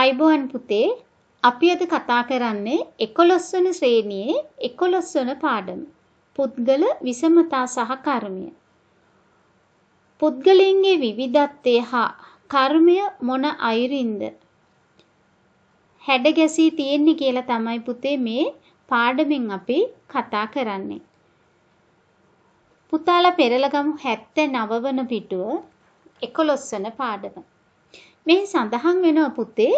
ආයිබෝන් පුතේ අපි අද කතා කරන්නේ 11 වන ශ්‍රේණියේ 11 වන පාඩම. පුද්ගල විෂමතා සහ කර්මය. පුද්ගලයන්ගේ විවිධත්වය හා කර්මය මොන අයුරින්ද හැඩ ගැසී තියෙන්නේ කියලා තමයි පුතේ මේ පාඩමෙන් අපි කතා කරන්නේ. පුතාලා පෙරලගමු 79 වන පිටුව 11 වන පාඩම. මේ සඳහන් වෙනවා පුතේ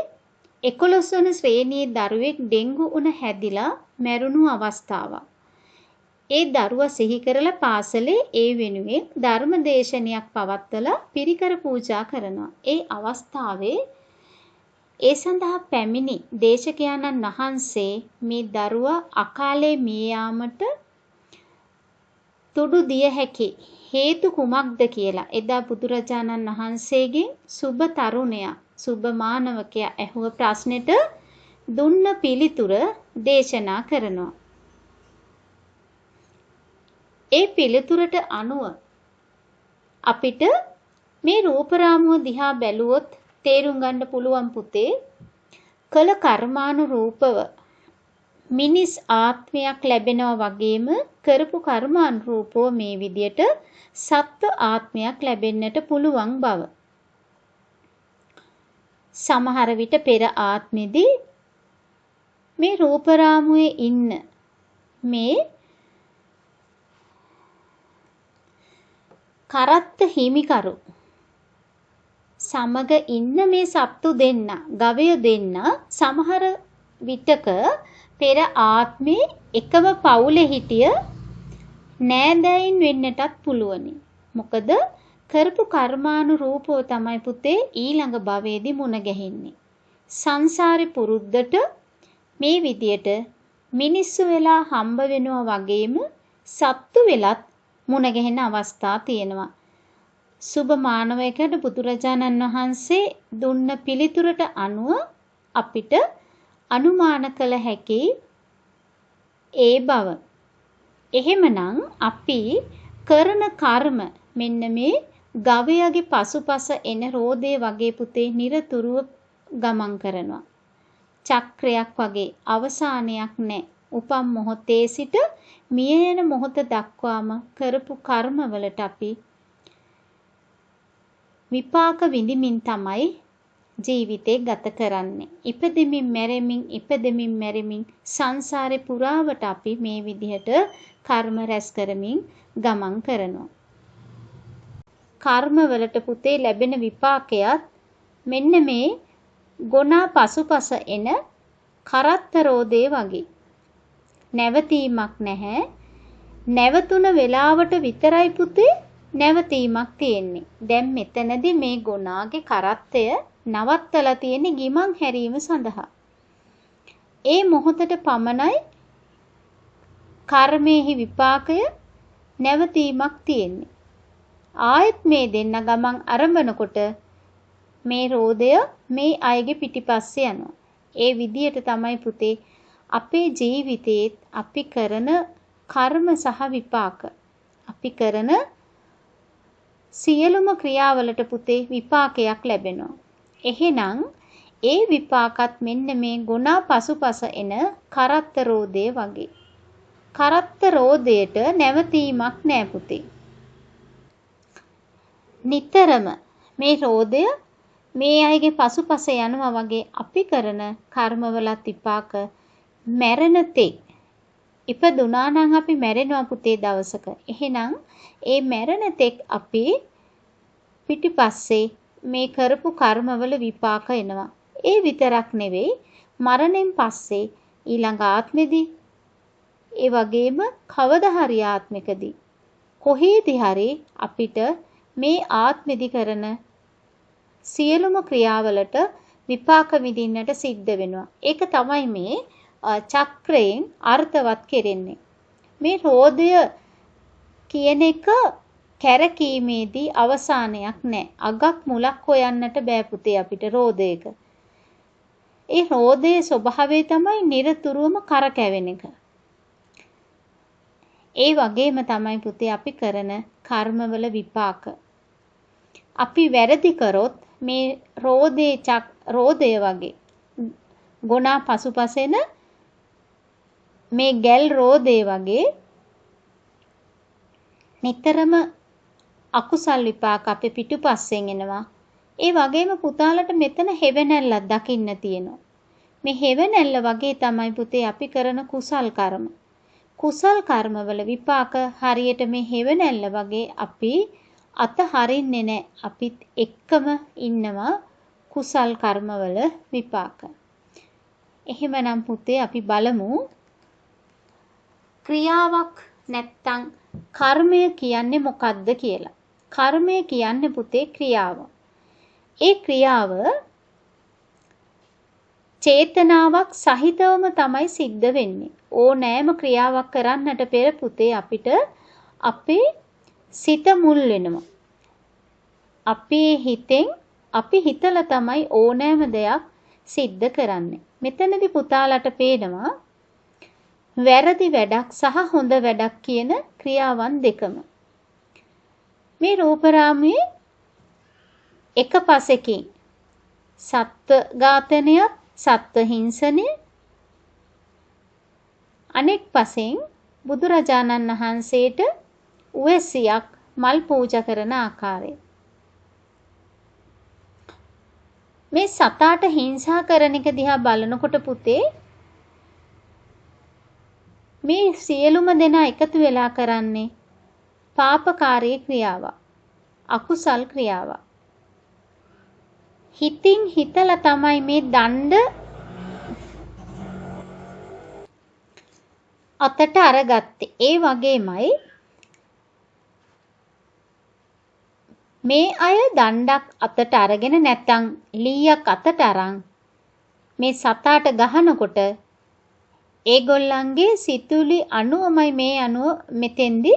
11 වන ශ්‍රේණියේ දරුවෙක් ඩෙන්ගු උණ හැදිලා මැරුණු අවස්ථාවක්. ඒ දරුවා සිහි කරලා පාසලේ ඒ වෙනුවෙන් ධර්මදේශනයක් පවත්වලා පිරිකර පූජා කරනවා. ඒ අවස්ථාවේ ඒ සඳහා පැමිණි දේශකයන්න් වහන්සේ මේ දරුවා අකාලේ මිය යාමට තුඩු දිය හැකි හේතු කුමක්ද කියලා එදා බුදුරජාණන් වහන්සේගෙන් සුබ තරුණයා සුබ මානවකයා ඇහුව ප්‍රශ්නෙට දුන්න පිළිතුර දේශනා කරනවා. ඒ පිළිතුරට අනුව අපිට මේ රූපරාමුව දිහා බැලුවොත් තේරුම් ගන්න පුළුවන් පුතේ කළ කර්මානුරූපව මිනිස් ආත්මයක් ලැබෙනවා වගේම කරපු කර්මානුරූපව මේ විදියට සත්ත්ව ආත්මයක් ලැබෙන්නට පුළුවන් බව. සමහර විට පෙර ආත්මෙදී මේ රූපරාමුවේ ඉන්න මේ කරත්ත හිමිකරු සමග ඉන්න මේ සත්තු දෙන්න, ගවය දෙන්න සමහර විටක පෙර ආත්මේ එකම පවුලේ හිටිය නෑදෑයින් වෙන්නටත් පුළුවනි. මොකද කරපු කර්මානුරූපව තමයි පුතේ ඊළඟ භවයේදී මුණ ගැහෙන්නේ. සංසාරේ පුරුද්දට මේ විදියට මිනිස්සු වෙලා හම්බ වෙනවා වගේම සත්තු වෙලත් මුණ ගැහෙන අවස්ථා තියෙනවා. සුබ මානවයකට බුදුරජාණන් වහන්සේ දුන්න පිළිතුරට අනුව අපිට අනුමාන කළ හැකි ඒ බව. එහෙමනම් අපි කරන කර්ම මෙන්න මේ ගවයාගේ පසුපස එන රෝදේ වගේ පුතේ නිරතුරුව ගමන් කරනවා. චක්‍රයක් වගේ අවසානයක් නැහැ. උපම් මොහොතේ සිට මිය යන මොහොත දක්වාම කරපු කර්මවලට අපි විපාක විඳිමින් තමයි ජීවිතේ ගත කරන්නේ. ඉපදෙමින් මැරෙමින් සංසාරේ පුරාවට අපි මේ විදිහට කර්ම රැස් කරමින් ගමන් කරනවා. කර්මවලට පුතේ ලැබෙන විපාකයක් මෙන්න මේ ගොනා පසුපස එන කරත්ත රෝදේ වගේ. නැවතීමක් නැහැ. නැවතුන වෙලාවට විතරයි පුතේ නැවතීමක් තියෙන්නේ. දැන් මෙතනදී මේ ගොනාගේ කරත්තය නවත්තලා තියෙන්නේ ගිමන් හැරීම සඳහා. ඒ මොහොතට පමණයි කර්මයේහි විපාකය නැවතීමක් තියෙන්නේ. ආයෙත් මේ දෙන්න ගමන් අරඹනකොට මේ රෝදය මේ අයගේ පිටිපස්සේ යනවා. ඒ විදියට තමයි පුතේ අපේ ජීවිතේත් අපි කරන කර්ම සහ විපාක අපි කරන සියලුම ක්‍රියාවලට පුතේ විපාකයක් ලැබෙනවා. එහෙනම් ඒ විපාකත් මෙන්න මේ ගුණා පසුපස එන කරත්ත රෝදේ වගේ. කරත්ත රෝදයට නැවතීමක් නෑ පුතේ. නිතරම මේ රෝදය මේ අයගේ පසුපස යනවා වගේ අපි කරන කර්මවලත් විපාක මැරෙන තෙක් ඉපදුනා නම් අපි මැරෙනවා පුතේ දවසක. එහෙනම් ඒ මැරෙන තෙක් අපි පිටිපස්සේ මේ කරපු කර්මවල විපාක එනවා. ඒ විතරක් නෙවෙයි මරණයෙන් පස්සේ ඊළඟ ආත්මෙදී ඒ වගේම කවදා හරි ආත්මිකදී කොහේදී හරි අපිට මේ ආත්මෙදී කරන සියලුම ක්‍රියාවලට විපාක විඳින්නට සිද්ධ වෙනවා. ඒක තමයි මේ චක්‍රයෙන් අර්ථවත් කෙරෙන්නේ. මේ රෝදය කියන එක කැරකීමේදී අවසානයක් නැහැ. අගක් මුලක් හොයන්නට බෑ පුතේ අපිට රෝදයක. ඒ රෝදයේ ස්වභාවය තමයි නිරතුරුවම කරකැවෙන එක. ඒ වගේම තමයි පුතේ අපි කරන කර්මවල විපාක. අපි වැරදි කරොත් මේ රෝදය වගේ ගොනා පසුපසෙන මේ ගැල් රෝදේ වගේ නිතරම අකුසල් විපාක අපේ පිටුපස්සෙන් එනවා. ඒ වගේම පුතාලට මෙතන හෙවණැල්ලක් දකින්න තියෙනවා. මේ හෙවණැල්ල වගේ තමයි පුතේ අපි කරන කුසල් කර්ම. කුසල් කර්මවල විපාක හරියට මේ හෙවණැල්ල වගේ අපි අත හරින්නේ නැහැ. අපිත් එක්කම ඉන්නවා කුසල් කර්මවල විපාක. එහෙමනම් පුතේ අපි බලමු ක්‍රියාවක් නැත්තම් කර්මය කියන්නේ මොකක්ද කියලා. කර්මය කියන්නේ පුතේ ක්‍රියාව. ඒ ක්‍රියාව චේතනාවක් සහිතවම තමයි සිද්ධ වෙන්නේ. ඕනෑම ක්‍රියාවක් කරන්නට පෙර පුතේ අපිට අපේ සිත මුල් වෙනවා. අපේ හිතෙන් අපි හිතලා තමයි ඕනෑම දෙයක් සිද්ධ කරන්නේ. මෙතනදී පුතාලට පේනවා වැරදි වැඩක් සහ හොඳ වැඩක් කියන ක්‍රියාවන් දෙකම. මේ රූපරාමයේ එක පසෙකින් සත්ත්ව ඝාතනයක්, සත්ත්ව හිංසනය, අනෙක් පසෙන් බුදුරජාණන් වහන්සේට උවැසියක් මල් පූජා කරන ආකාරය. මේ සතාට හිංසා කරන එක දිහා බලනකොට පුතේ මේ සියලුම දෙනා එකතු වෙලා කරන්නේ පාපකාරී ක්‍රියාවක්, අකුසල් ක්‍රියාවක්. හිතින් හිතලා තමයි මේ දණ්ඩ අතට අරගත්තේ. ඒ වගේමයි මේ අය දණ්ඩක් අතට අරගෙන නැත්තම් ලීයක් අතට අරන් මේ සතාට ගහනකොට ඒගොල්ලන්ගේ සිතුවිලි අනුවමයි මේ අනුව මෙතෙන්දි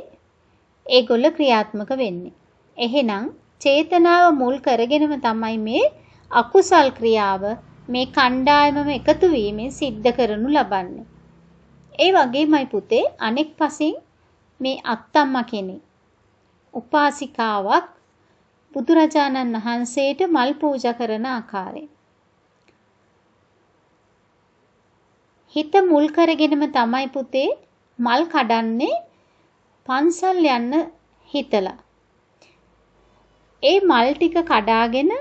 ඒගොල්ල ක්‍රියාත්මක වෙන්නේ. එහෙනම් චේතනාව මුල් කරගෙනම තමයි මේ අකුසල් ක්‍රියාව මේ කණ්ඩායමම එකතු වීමෙන් සිද්ධ කරනු ලබන්නේ. ඒ වගේමයි පුතේ අනෙක් පසින් මේ අත්තම්මා කෙනෙක් උපාසිකාවක් බුදුරජාණන් වහන්සේට මල් පූජා කරන ආකාරය. හිත මුල් කරගෙනම තමයි පුතේ මල් කඩන්නේ පන්සල් යන්න හිතලා. ඒ මල් ටික කඩාගෙන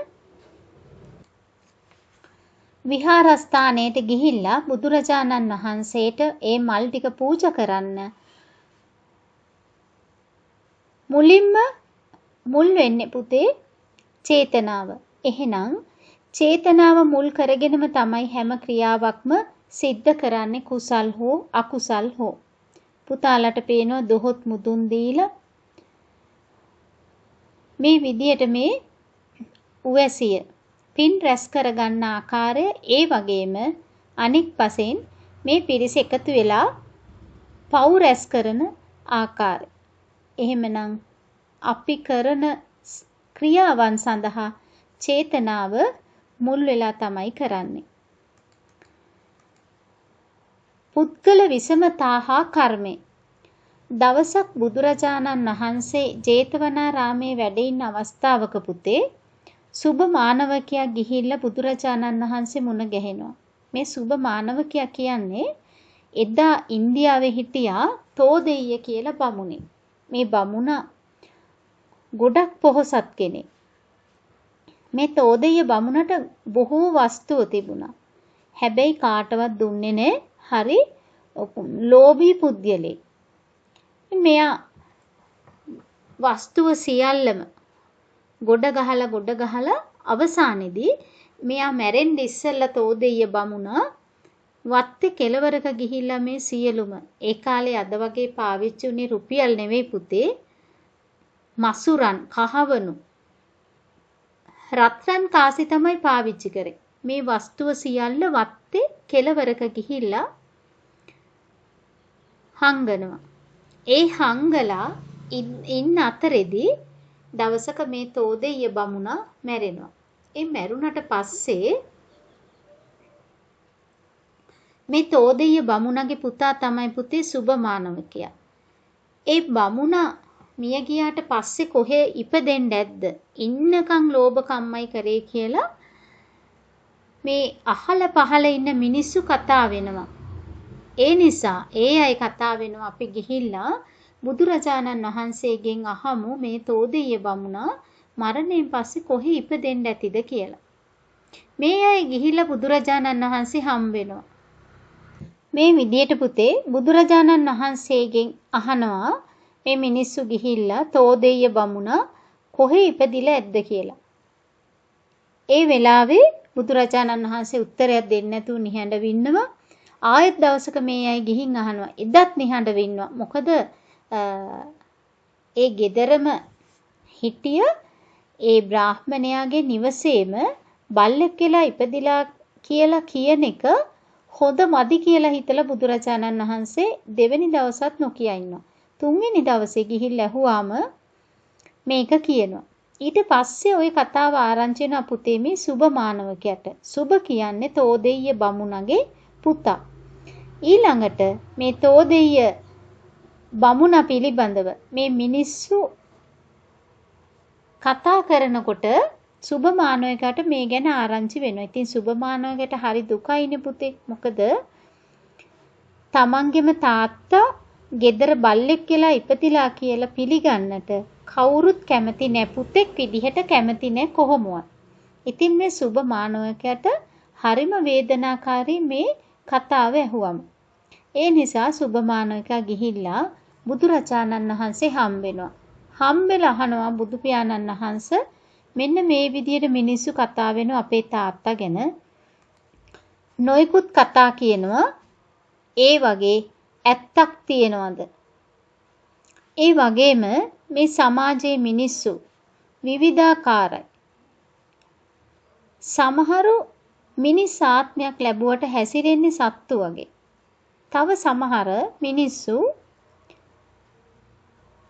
විහාරස්ථානයට ගිහිල්ලා බුදුරජාණන් වහන්සේට ඒ මල් ටික පූජා කරන්න මුලින්ම මුල් වෙන්නේ පුතේ චේතනාව. එහෙනම් චේතනාව මුල් කරගෙනම තමයි හැම ක්‍රියාවක්ම සිද්ධ කරන්නේ කුසල් හෝ අකුසල් හෝ. පුතාලට පේනවා දොහොත් මුදුන් දීලා මේ විදියට මේ උවැසිය පින් රැස් කරගන්න ආකාරය, ඒ වගේම අනෙක් පසෙන් මේ පිරිස එකතු වෙලා පව් රැස් කරන ආකාරය. එහෙමනම් අපි කරන ක්‍රියාවන් සඳහා චේතනාව මුල් වෙලා තමයි කරන්නේ. පුද්ගල විසමතා හා කර්මය. දවසක් බුදුරජාණන් වහන්සේ ජේතවනාරාමේ වැඩ ඉන්න අවස්ථාවක පුතේ සුබ මානවකයා ගිහිල්ලා බුදුරජාණන් වහන්සේ මුණ ගැහෙනවා. මේ සුබ මානවකයා කියන්නේ එදා ඉන්දියාවේ හිටියා තෝදෙය්‍ය කියලා බමුණෙක්. මේ බමුණා ගොඩක් පොහොසත් කෙනෙක්. මේ තෝදෙය්‍ය බමුණට බොහෝ වස්තුව තිබුණා. හැබැයි කාටවත් දුන්නේ නැහැ. හරි ලෝභී පුද්ගලෙක්. මෙයා වස්තුව සියල්ලම ගොඩ ගහලා අවසානයේදී මෙයා මැරෙන්න ඉස්සෙල්ලා තෝදෙය්‍ය බමුණා වත්තේ කෙලවරක ගිහිල්ලා මේ සියලුම ඒ කාලේ අද වගේ පාවිච්චි උනේ රුපියල් නෙවෙයි පුතේ, මසුරන්, කහවණු, රත්රන් කාසි තමයි පාවිච්චි කරේ. මේ වස්තුව සියල්ල වත්තේ කෙලවරක ගිහිල්ලා හංගනවා. ඒ හංගලා ඉන්න අතරේදී දවසක මේ තෝදෙය්‍ය බමුණා මැරෙනවා. ඒ මැරුණට පස්සේ මේ තෝදෙය්‍ය බමුණගේ පුතා තමයි පුතේ සුබ මානවකයා. ඒ බමුණා මිය ගියාට පස්සේ කොහේ ඉපදෙන්න ඇද්ද? ඉන්නකම් ලෝභ කම්මයි කරේ කියලා මේ අහල පහල ඉන්න මිනිස්සු කතා වෙනවා. ඒ නිසා ඒ අය කතා වෙනවා අපි ගිහිල්ලා බුදුරජාණන් වහන්සේගෙන් අහමු මේ තෝදෙය බමුණා මරණයෙන් පස්සේ කොහේ ඉපදෙන්න ඇතිද කියලා. මේ අය ගිහිල්ලා බුදුරජාණන් වහන්සේ හම් වෙනවා. මේ විදියට පුතේ බුදුරජාණන් වහන්සේගෙන් අහනවා මේ මිනිස්සු ගිහිල්ලා තෝදෙය බමුණා කොහේ ඉපදිලා ඇද්ද කියලා. ඒ වෙලාවේ බුදුරජාණන් වහන්සේ උත්තරයක් දෙන්නේ නැතුව නිහඬව ඉන්නවා. ආයෙත් දවසක මේ අය ගිහින් අහනවා. එදත් නිහඬව ඉන්නවා. මොකද ඒ ගෙදරම හිටිය ඒ බ්‍රාහ්මණයාගේ නිවසේම බල්ලෙක් කියලා ඉපදිලා කියලා කියන එක හොඳ මදි කියලා හිතලා බුදුරජාණන් වහන්සේ දෙවෙනි දවසත් නොකිය ඉන්නවා. තුන්වෙනි දවසේ ගිහිල්ලා ඇහුවාම මේක කියනවා. ඊට පස්සේ ওই කතාව ආරංචි වෙන පුතේ මේ සුබ මානවකයට. සුබ කියන්නේ තෝදෙය්‍ය බමුණගේ පුතා. ඊළඟට මේ තෝදෙය්‍ය බමුණ පිළිබඳව මේ මිනිස්සු කතා කරනකොට සුබ මානවකයට මේ ගැන ආරංචි වෙනවා. ඉතින් සුබ මානවකයට හරි දුකයිනේ පුතේ. මොකද තමන්ගේම තාත්තා ගෙදර බල්ලෙක් කියලා ඉපදිලා කියලා පිළිගන්නට කවුරුත් කැමති නැහැ. පුතෙක් විදිහට කැමති නැහැ කොහොමවත්. ඉතින් මේ සුබ මානවකයට හරිම වේදනාකාරී මේ කතාව ඇහුවම. ඒ නිසා සුබ මානවකයා ගිහිල්ලා බුදුරජාණන් වහන්සේ හම් වෙනවා. හම් වෙලා අහනවා බුදු පියාණන් වහන්සේ මෙන්න මේ විදිහට මිනිස්සු කතා වෙනවා අපේ තාත්තා ගැන. නොයිකුත් කතා කියනවා. ඒ වගේ ඇත්තක් තියනවද? ඒ වගේම මේ සමාජයේ මිනිස්සු විවිධාකාරයි. සමහරු මිනිස් ආත්මයක් ලැබුවට හැසිරෙන්නේ සත්තු වගේ. තව සමහර මිනිස්සු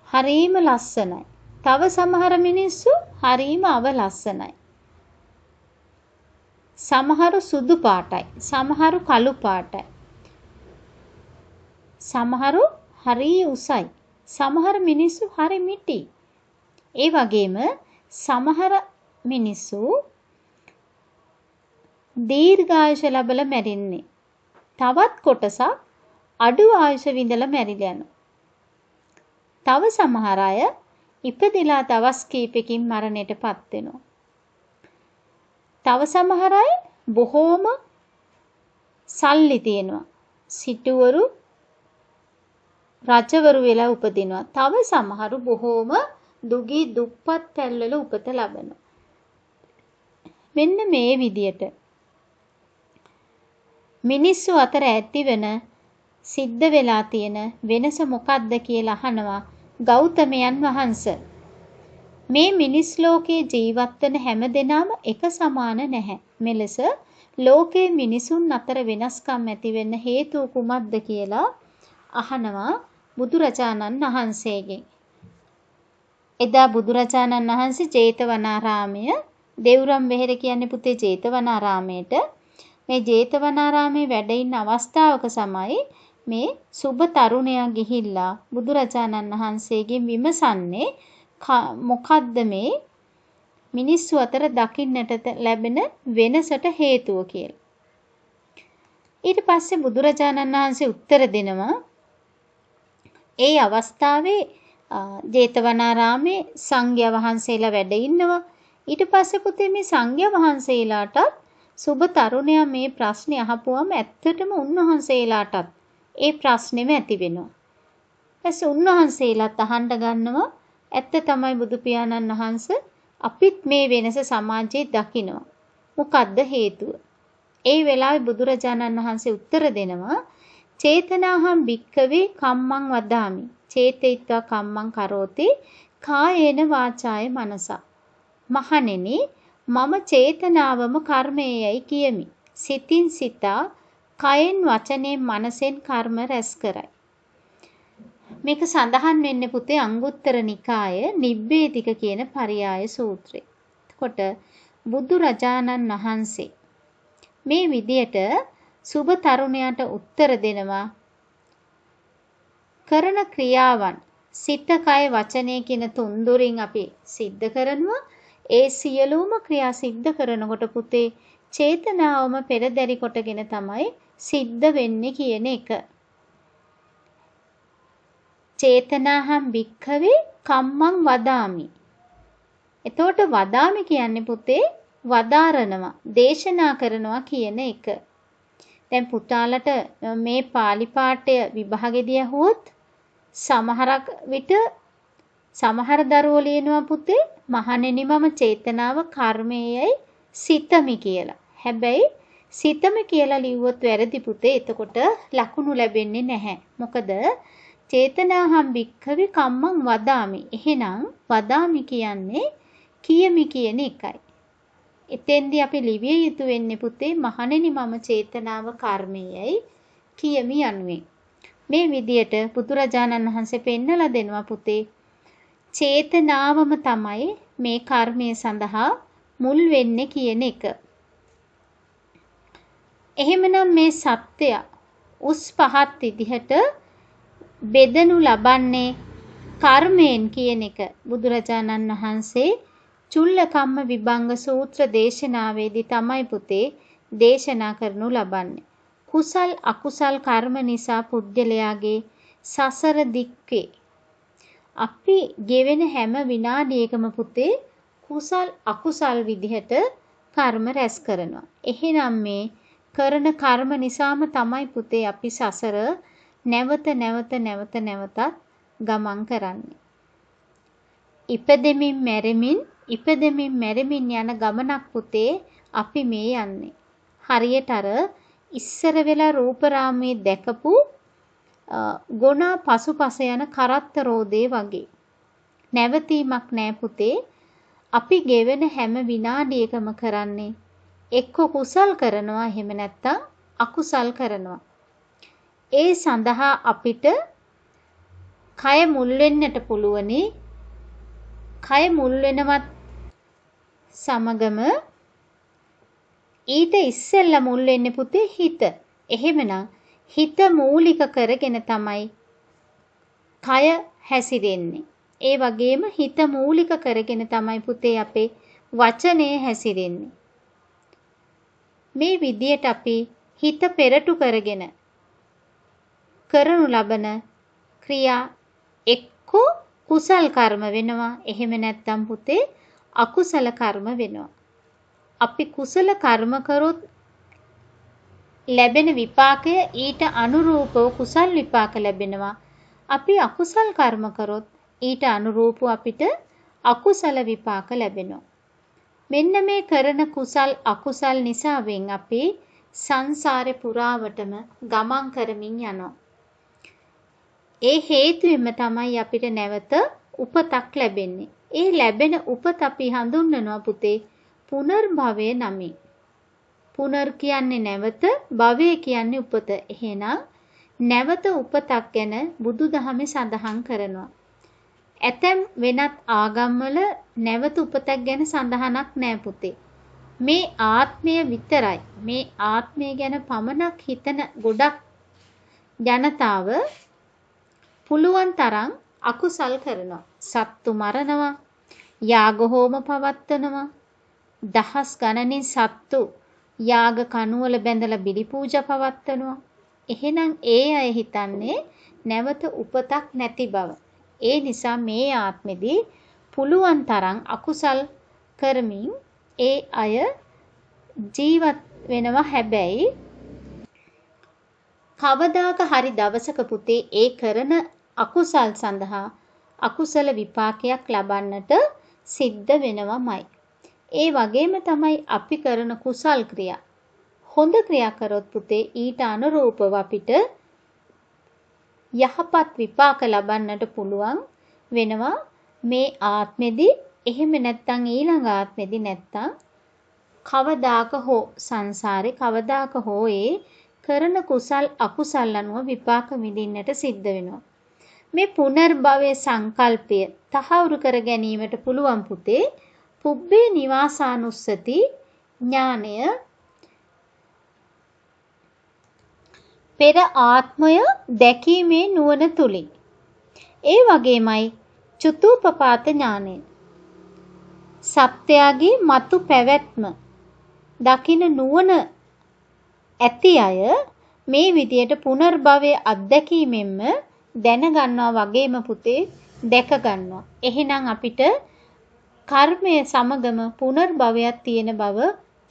හරීම ලස්සනයි. තව සමහර මිනිස්සු හරීම අවලස්සනයි. සමහරු සුදු පාටයි. සමහරු කළු පාටයි. සමහරු හරිය උසයි. සමහර මිනිස්සු හරි මිටි. ඒ වගේම සමහර මිනිස්සු දීර්ඝායුෂ ලැබලා මැරෙන්නේ. තවත් කොටසක් අඩු ආයුෂ විඳලා මැරිලා යනවා. තව සමහර අය ඉපදිලා දවස් කීපකින් මරණයටපත් වෙනවා. තව සමහර අය බොහෝම සල්ලි තියෙනවා. සිටුවරු රජවරු වෙලා උපදිනවා. තව සමහරු බොහෝම දුගී දුප්පත් පැල්වල උපත ලබනවා. මෙන්න මේ විදියට මිනිස්සු අතර ඇතිවන සිද්ධ වෙලා තියෙන වෙනස මොකක්ද කියලා අහනවා ගෞතමයන් වහන්සේ. මේ මිනිස් ලෝකේ ජීවත් වෙන හැම දෙනාම එක සමාන නැහැ. මෙලෙස ලෝකේ මිනිසුන් අතර වෙනස්කම් ඇති වෙන්න හේතුව කුමක්ද කියලා අහනවා බුදුරජාණන් වහන්සේගෙන්. එදා බුදුරජාණන් වහන්සේ ජේතවනාරාමය දෙව්රම් වෙහෙර කියන්නේ පුතේ ජේතවනාරාමයට මේ ජේතවනාරාමේ වැඩ ඉන්න අවස්ථාවක සමයි මේ සුබ තරුණයා ගිහිල්ලා බුදුරජාණන් වහන්සේගෙන් විමසන්නේ මොකද්ද මේ මිනිස්සු අතර දකින්නට ලැබෙන වෙනසට හේතුව කියලා. ඊට පස්සේ බුදුරජාණන් වහන්සේ උත්තර දෙනවා ඒ අවස්ථාවේ ජේතවනාරාමේ සංඝයා වහන්සේලා වැඩ ඉන්නවා. ඊට පස්සේ පුතේ මේ සංඝයා වහන්සේලාට සුබ තරුණයා මේ ප්‍රශ්නේ අහපුවම ඇත්තටම උන්වහන්සේලාටත් ඒ ප්‍රශ්නේම ඇති වෙනවා. ඊපස්සේ උන්වහන්සේලාත් අහන්න ගන්නවා ඇත්ත තමයි බුදු පියාණන් වහන්සේ අපිත් මේ වෙනස සමාජයේ දකිනවා. මොකද්ද හේතුව? ඒ වෙලාවේ බුදුරජාණන් වහන්සේ උත්තර දෙනවා චේතනාහං භික්ඛවේ කම්මං වදාමි. චේතයිත්වා කම්මං කරෝති කායේන වාචාය මනසා. මහණෙනි මම චේතනාවම කර්මයේයි කියමි. සිතින් සිතා කයෙන් වචනෙන් මනසෙන් කර්ම රැස් කරයි. මේක සඳහන් වෙන්නේ පුතේ අංගුත්තර නිකාය නිබ්බේධික කියන පරියාය සූත්‍රය. එතකොට බුදුරජාණන් වහන්සේ මේ විදියට සුබ තරුණයාට උත්තර දෙනවා කරන ක්‍රියාවන් සිත කය වචනය කියන තුන්දොරින් අපි සිද්ධ කරනවා. ඒ සියලුම ක්‍රියා සිද්ධ කරනකොට පුතේ චේතනාවම පෙරදරි කොටගෙන තමයි සිද්ධ වෙන්නේ කියන එක. චේතනාහම් භික්ඛවේ කම්මං වදාමි. එතකොට වදාමි කියන්නේ පුතේ වදාරනවා, දේශනා කරනවා කියන එක. දැන් පුතාලට මේ පාලි පාඨය විභාගෙදී අහුවොත් සමහරක් විට සමහර දරුවෝ ලියනවා පුතේ මහණෙනි මම චේතනාව කර්මයේයි සිතමි කියලා. හැබැයි සිතමි කියලා ලිව්වොත් වැරදි පුතේ. එතකොට ලකුණු ලැබෙන්නේ නැහැ. මොකද චේතනාහම් භික්ඛවේ කම්මං වදාමි. එහෙනම් වදාමි කියන්නේ කියමි කියන එකයි. එතෙන්දී අපි ලිවිය යුතු වෙන්නේ පුතේ මහණෙනි මම චේතනාව කර්මයේයි කියමි යනුවෙන්. මේ විදියට බුදුරජාණන් වහන්සේ පෙන්නලා දෙනවා පුතේ චේතනාවම තමයි මේ කර්මය සඳහා මුල් වෙන්නේ කියන එක. එහෙමනම් මේ සත්‍යය උස් පහත් විදිහට බෙදනු ලබන්නේ කර්මයෙන් කියන එක බුදුරජාණන් වහන්සේ චුල්ලකම්ම විභංග සූත්‍ර දේශනාවේදී තමයි පුතේ දේශනා කරනු ලබන්නේ. කුසල් අකුසල් කර්ම නිසා පුද්ගලයාගේ සසර දික්කේ අපි ගෙවෙන හැම විනාඩියකම පුතේ කුසල් අකුසල් විදිහට කර්ම රැස් කරනවා. එහෙනම් මේ කරන කර්ම නිසාම තමයි පුතේ අපි සසර නැවත නැවතත් ගමන් කරන්නේ. ඉපදෙමින් මැරෙමින් යන ගමනක් පුතේ අපි මේ යන්නේ. හරියට අර ඉස්සර වෙලා රූපරාමයේ දැකපු ගොනා පසුපස යන කරත්ත රෝදේ වගේ. නැවතීමක් නෑ පුතේ. අපි ගෙවෙන හැම විනාඩියකම කරන්නේ එක්ක කුසල් කරනවා එහෙම නැත්නම් අකුසල් කරනවා. ඒ සඳහා අපිට කය මුල් වෙන්නට පුළුවනි. කය මුල් වෙනවත් සමගම ඊට ඉස්සෙල්ලා මුල් වෙන්නේ පුතේ හිත. එහෙමනම් හිත මූලික කරගෙන තමයි කය හැසිරෙන්නේ. ඒ වගේම හිත මූලික කරගෙන තමයි පුතේ අපේ වචනය හැසිරෙන්නේ. මේ විදියට අපි හිත පෙරටු කරගෙන කරනු ලබන ක්‍රියා එක්ක කුසල් කර්ම වෙනවා. එහෙම නැත්නම් පුතේ අකුසල කර්ම වෙනවා. අපි කුසල කර්ම කරොත් ලැබෙන විපාකය ඊට අනුරූපව කුසල් විපාක ලැබෙනවා. අපි අකුසල් කර්ම කරොත් ඊට අනුරූපව අපිට අකුසල විපාක ලැබෙනවා. මෙන්න මේ කරන කුසල් අකුසල් නිසාවෙන් අපි සංසාරේ පුරාවටම ගමන් කරමින් යනවා. ඒ හේතුවෙන්ම තමයි අපිට නැවත උපතක් ලැබෙන්නේ. ඒ ලැබෙන උපත අපි හඳුන්වනවා පුතේ පුනර්භවය නමින්. පුනර් කියන්නේ නැවත, භවය කියන්නේ උපත. එහෙනම් නැවත උපතක් ගැන බුදුදහමේ සඳහන් කරනවා. ඇතැම් වෙනත් ආගම්වල නැවත උපතක් ගැන සඳහනක් නෑ පුතේ. මේ ආත්මය විතරයි. මේ ආත්මය ගැන පමණක් හිතන ගොඩක් ජනතාව පුළුවන් තරම් අකුසල් කරනවා. සත්තු මරනවා, යාග හෝම පවත්වනවා, දහස් ගණනින් සත්තු යාග කණුවල බැඳලා බිලි පූජා පවත්වනවා. එහෙනම් ඒ අය හිතන්නේ නැවත උපතක් නැති බව. ඒ නිසා මේ ආත්මෙදී පුළුවන් තරම් අකුසල් කරමින් ඒ අය ජීවත් වෙනවා. හැබැයි කවදාක හරි දවසක පුතේ ඒ කරන අකුසල් සඳහා අකුසල විපාකයක් ලබන්නට සිද්ධ වෙනවමයි. ඒ වගේම තමයි අපි කරන කුසල් ක්‍රියා. හොඳ ක්‍රියා කරොත් පුතේ ඊට අනුරූපව අපිට යහපත් විපාක ලබන්නට පුළුවන් වෙනවා මේ ආත්මෙදී. එහෙම නැත්නම් ඊළඟ ආත්මෙදී නැත්නම් කවදාක හෝ සංසාරේ කවදාක හෝ ඒ කරන කුසල් අකුසල් අනුව විපාක විඳින්නට සිද්ධ වෙනවා. මේ පුනර්භවයේ සංකල්පය තහවුරු කර ගැනීමට පුළුවන් පුතේ පුබ්බේ නිවාසානුස්සති ඥානය පෙර ආත්මය දැකීමේ නුවණ තුලින්. ඒ වගේමයි චුතූපපාත ඥානය. සත්‍යයේ මතු පැවැත්ම දකින නුවණ ඇති අය මේ විදියට පුනර්භවයේ අත්දැකීමෙන්ම දැනගන්නවා වගේම පුතේ දැක ගන්නවා. එහෙනම් අපිට කර්මය සමගම පුනර්භවයක් තියෙන බව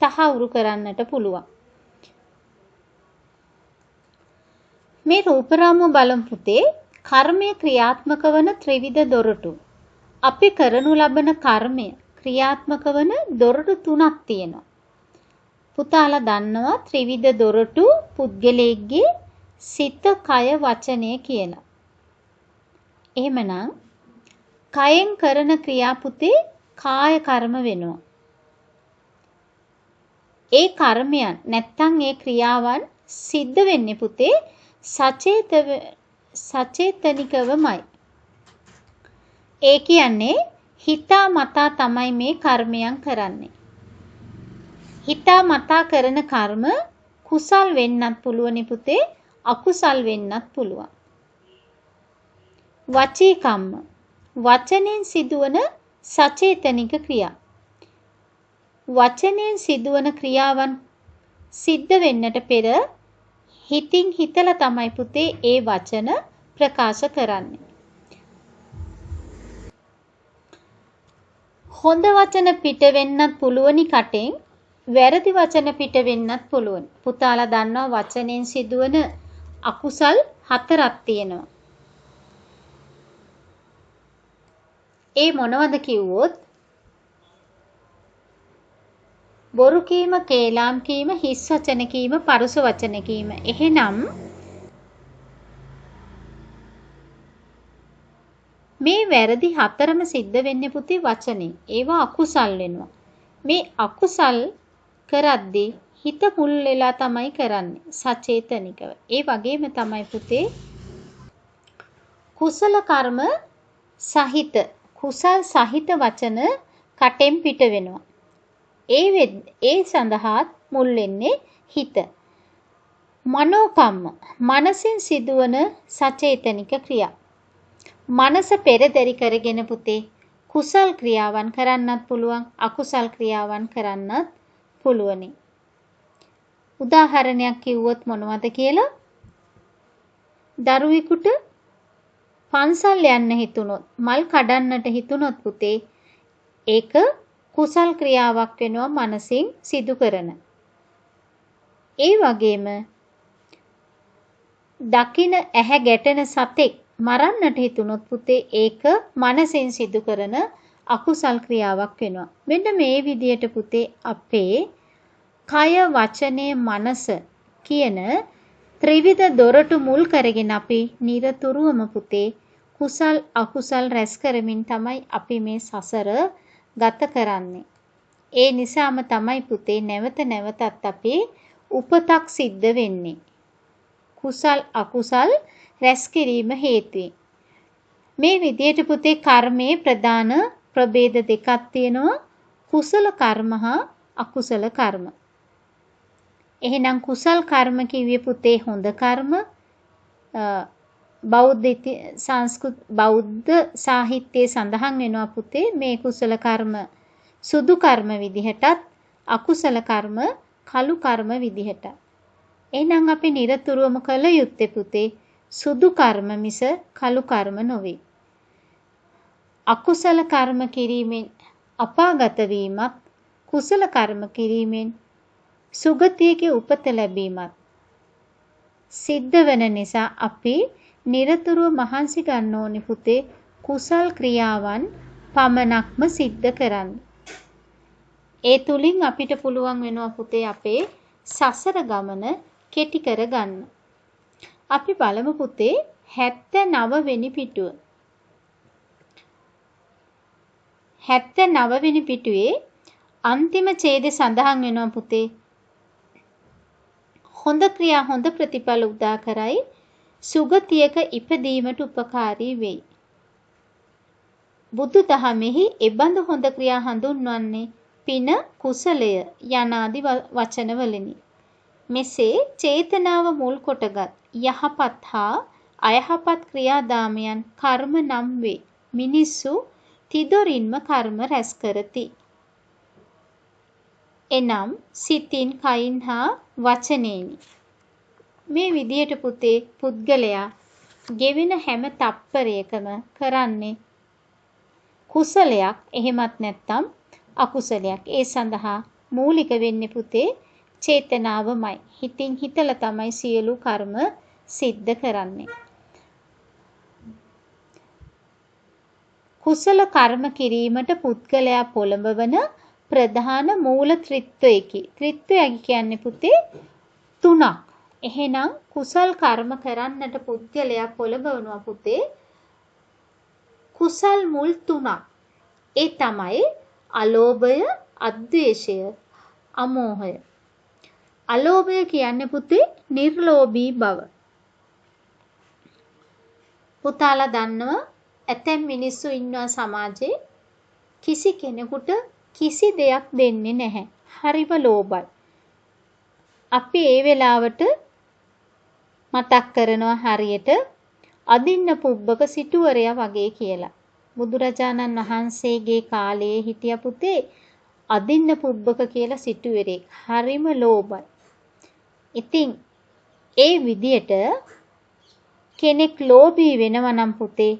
තහවුරු කරන්නට පුළුවන්. මේ රූපරාමුව බලමු පුතේ. කර්මය ක්‍රියාත්මක වන ත්‍රිවිධ දොරටු. අපි කරනු ලබන කර්මය ක්‍රියාත්මක වන දොරටු තුනක් තියෙනවා. පුතාලා දන්නවා ත්‍රිවිධ දොරටු පුද්ගලයෙක්ගේ සිත, කය, වචනය කියලා. එහෙමනම් කයෙන් කරන ක්‍රියා පුතේ කාය කර්ම වෙනවා. ඒ කර්මයන් නැත්තම් ඒ ක්‍රියාවන් සිද්ධ වෙන්නේ පුතේ සචේතනිකවමයි. ඒ කියන්නේ හිතා මතා තමයි මේ කර්මයන් කරන්නේ. හිතා මතා කරන කර්ම කුසල් වෙන්නත් පුළුවනි පුතේ, අකුසල් වෙන්නත් පුළුවන්. වචී කම්ම වචනෙන් සිදුවන සචේතනික ක්‍රියා. වචනෙන් සිදුවන ක්‍රියාවන් සිද්ධ වෙන්නට පෙර හිතින් හිතලා තමයි පුතේ ඒ වචන ප්‍රකාශ කරන්නේ. හොඳ වචන පිට වෙන්නත් පුළුවනි කටෙන්, වැරදි වචන පිට වෙන්නත් පුළුවන්. පුතාලා දන්නවා වචනෙන් සිදුවන අකුසල් 4ක් තියෙනවා. ඒ මොනවද කිව්වොත් බොරු කීම, කේලාම් කීම, හිස් වචන කීම, පරුස වචන කීම. එහෙනම් මේ වැරදි 4ම සිද්ධ වෙන්නේ පුතේ වචනෙන්. ඒවා අකුසල් වෙනවා. මේ අකුසල් කරද්දී හිත මුල් වෙලා තමයි කරන්නේ සචේතනිකව. ඒ වගේම තමයි පුතේ කුසල කර්ම සහිත කුසල් සහිත වචන කටෙන් පිට වෙනවා. ඒ සඳහා මුල් වෙන්නේ හිත. මනෝකම්ම මනසින් සිදුවන සචේතනික ක්‍රියා. මනස පෙරදරි කරගෙන පුතේ කුසල් ක්‍රියාවන් කරන්නත් පුළුවන්, අකුසල් ක්‍රියාවන් කරන්නත් පුළුවනි. උදාහරණයක් කිව්වොත් මොනවද කියලා? දරුවෙකුට පන්සල් යන්න හිතුනොත්, මල් කඩන්නට හිතුනොත් පුතේ ඒක කුසල් ක්‍රියාවක් වෙනවා මනසින් සිදු කරන. ඒ වගේම දකින ඇහැ ගැටෙන සතෙක් මරන්නට හිතුනොත් පුතේ ඒක මනසින් සිදු කරන අකුසල් ක්‍රියාවක් වෙනවා. මෙන්න මේ විදියට පුතේ අපේ කය, වචනය, මනස කියන ත්‍රිවිධ දොරටු මුල් කරගෙන අපි නිරතුරුවම පුතේ කුසල් අකුසල් රැස් කරමින් තමයි අපි මේ සසර ගත කරන්නේ. ඒ නිසාම තමයි පුතේ නැවත නැවතත් අපි උපතක් සිද්ධ වෙන්නේ. කුසල් අකුසල් රැස් කිරීම හේතුවෙන්. මේ විදියට පුතේ කර්මයේ ප්‍රධාන ප්‍රභේද දෙකක් තියෙනවා. කුසල කර්ම හා අකුසල කර්ම. එහෙනම් කුසල් කර්ම කිව්වේ පුතේ හොඳ කර්ම. බෞද්ධ සාහිත්‍යයේ සඳහන් වෙනවා පුතේ මේ කුසල කර්ම සුදු කර්ම විදිහටත්, අකුසල කර්ම කළු කර්ම විදිහට. එහෙනම් අපි නිරතුරුවම කළ යුත්තේ පුතේ සුදු කර්ම මිස කළු කර්ම නොවේ. අකුසල කර්ම කිරීමෙන් අපාගත වීමත්, කුසල කර්ම කිරීමෙන් සුගතියක උපත ලැබීමත් සිද්ධ වෙන නිසා අපි නිරතුරුව මහන්සි ගන්න ඕනේ පුතේ කුසල් ක්‍රියාවන් පමණක්ම සිද්ධ කරන්න. ඒ තුලින් අපිට පුළුවන් වෙනවා පුතේ අපේ සසර ගමන කෙටි කරගන්න. අපි බලමු පුතේ 79 වෙනි පිටුව. 79 වෙනි පිටුවේ අන්තිම ඡේදය සඳහන් වෙනවා පුතේ හොඳ ක්‍රියා හොඳ ප්‍රතිඵල උදා කරයි, සුගතියක ඉපදීමට උපකාරී වෙයි. බුදු දහමෙහි එබඳු හොඳ ක්‍රියා හඳුන්වන්නේ පින, කුසලය යනාදි වචනවලිනි. මෙසේ චේතනාව මුල් කොටගත් යහපත් හා අයහපත් ක්‍රියාදාමයන් කර්ම නම් වේ. මිනිස්සු තිදොරින්ම කර්ම රැස් කරති. එනම් සිතින්, කයින් හා වචනයෙනි. මේ විදියට පුතේ පුද්ගලයා ගෙවෙන හැම තප්පරයකම කරන්නේ කුසලයක් එහෙමත් නැත්නම් අකුසලයක්. ඒ සඳහා මූලික වෙන්නේ පුතේ චේතනාවමයි. හිතින් හිතලා තමයි සියලු කර්ම සිද්ධ කරන්නේ. කුසල කර්ම කිරීමට පුද්ගලයා පොළඹවන ප්‍රධාන මූල ත්‍රිත්වයකි. ත්‍රිත්වය කියන්නේ පුතේ තුනක්. එහෙනම් කුසල් කර්ම කරන්නට පුද්ගලයා පොළඹවනවා පුතේ කුසල් මුල් තුනක්. ඒ තමයි අලෝභය, අද්වේෂය, අමෝහය. අලෝභය කියන්නේ පුතේ නිර්ලෝභී බව. පුතාලා දන්නවා ඇතැම් මිනිස්සු ඉන්නවා සමාජේ කිසි කෙනෙකුට කිසි දෙයක් දෙන්නේ නැහැ. හරිම ලෝභයි. අපි ඒ වෙලාවට මතක් කරනවා හරියට අදින්න පුබ්බක සිටුවරයා වගේ කියලා. බුදුරජාණන් වහන්සේගේ කාලයේ හිටිය පුතේ අදින්න පුබ්බක කියලා සිටුවරෙක්. හරිම ලෝභයි. ඉතින් ඒ විදියට කෙනෙක් ලෝභී වෙනවා නම් පුතේ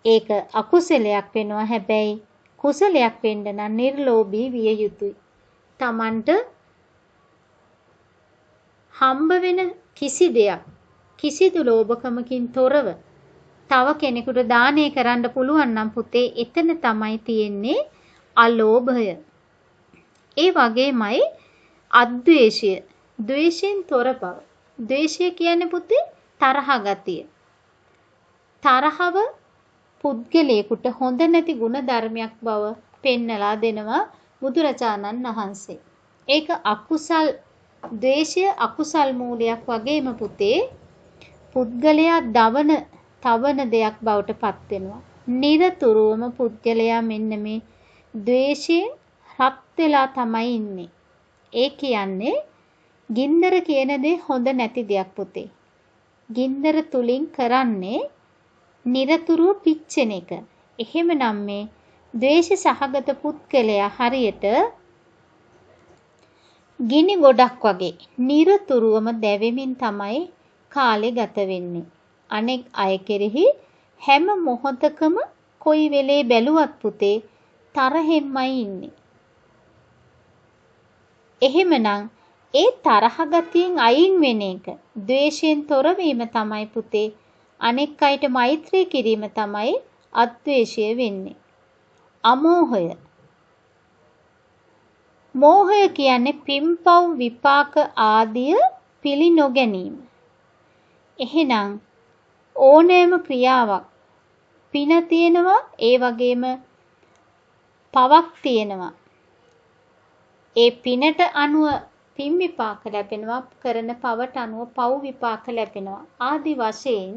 ඒක අකුසලයක් වෙනවා. හැබැයි කුසලයක් වෙන්න නම් නිර්ලෝභී විය යුතුයි. Tamanට හම්බ වෙන කිසි දෙයක් කිසිදු ලෝභකමකින් තොරව තව කෙනෙකුට දානය කරන්න පුළුවන් නම් පුතේ එතන තමයි තියෙන්නේ අලෝභය. ඒ වගේමයි අද්වේෂය. ද්වේෂයෙන් තොර බව. ද්වේෂය කියන්නේ පුතේ තරහ ගතිය. තරහව පුද්ගලයෙකුට හොඳ නැති ගුණ ධර්මයක් බව පෙන්නලා දෙනවා බුදුරජාණන් වහන්සේ. ඒක අකුසල් ද්වේෂය අකුසල් මූලයක් වගේම පුතේ පුද්ගලයා තවන දෙයක් බවට පත් වෙනවා. නිරතුරුවම පුද්ගලයා මෙන්න මේ ද්වේෂයෙන් රත් වෙලා තමයි ඉන්නේ. ඒ කියන්නේ ගින්දර කියන දේ හොඳ නැති දෙයක් පුතේ. ගින්දර තුලින් කරන්නේ නිරතුරුව පිච්චෙන එක. එහෙමනම් මේ ද්වේෂ සහගත පුද්ගලයා හරියට ගිනි ගොඩක් වගේ නිරතුරුවම දැවෙමින් තමයි කාලේ ගත වෙන්නේ. අනෙක් අය කෙරෙහි හැම මොහොතකම කොයි වෙලේ බැලුවත් පුතේ තරහෙන්මයි ඉන්නේ. එහෙමනම් ඒ තරහ ගතියෙන් අයින් වෙන එක ද්වේෂයෙන් තොර වීම තමයි පුතේ අනෙක් අයට මෛත්‍රී කිරීම තමයි අද්වේෂය වෙන්නේ. අමෝහය. මෝහය කියන්නේ පින්පව් විපාක ආදිය පිළි නොගැනීම. එහෙනම් ඕනෑම ක්‍රියාවක් පින තියෙනවා ඒ වගේම පවක් තියෙනවා. ඒ පිනට අනුව පින් විපාක ලැබෙනවා, කරන පවට අනුව පව් විපාක ලැබෙනවා. ආදි වශයෙන්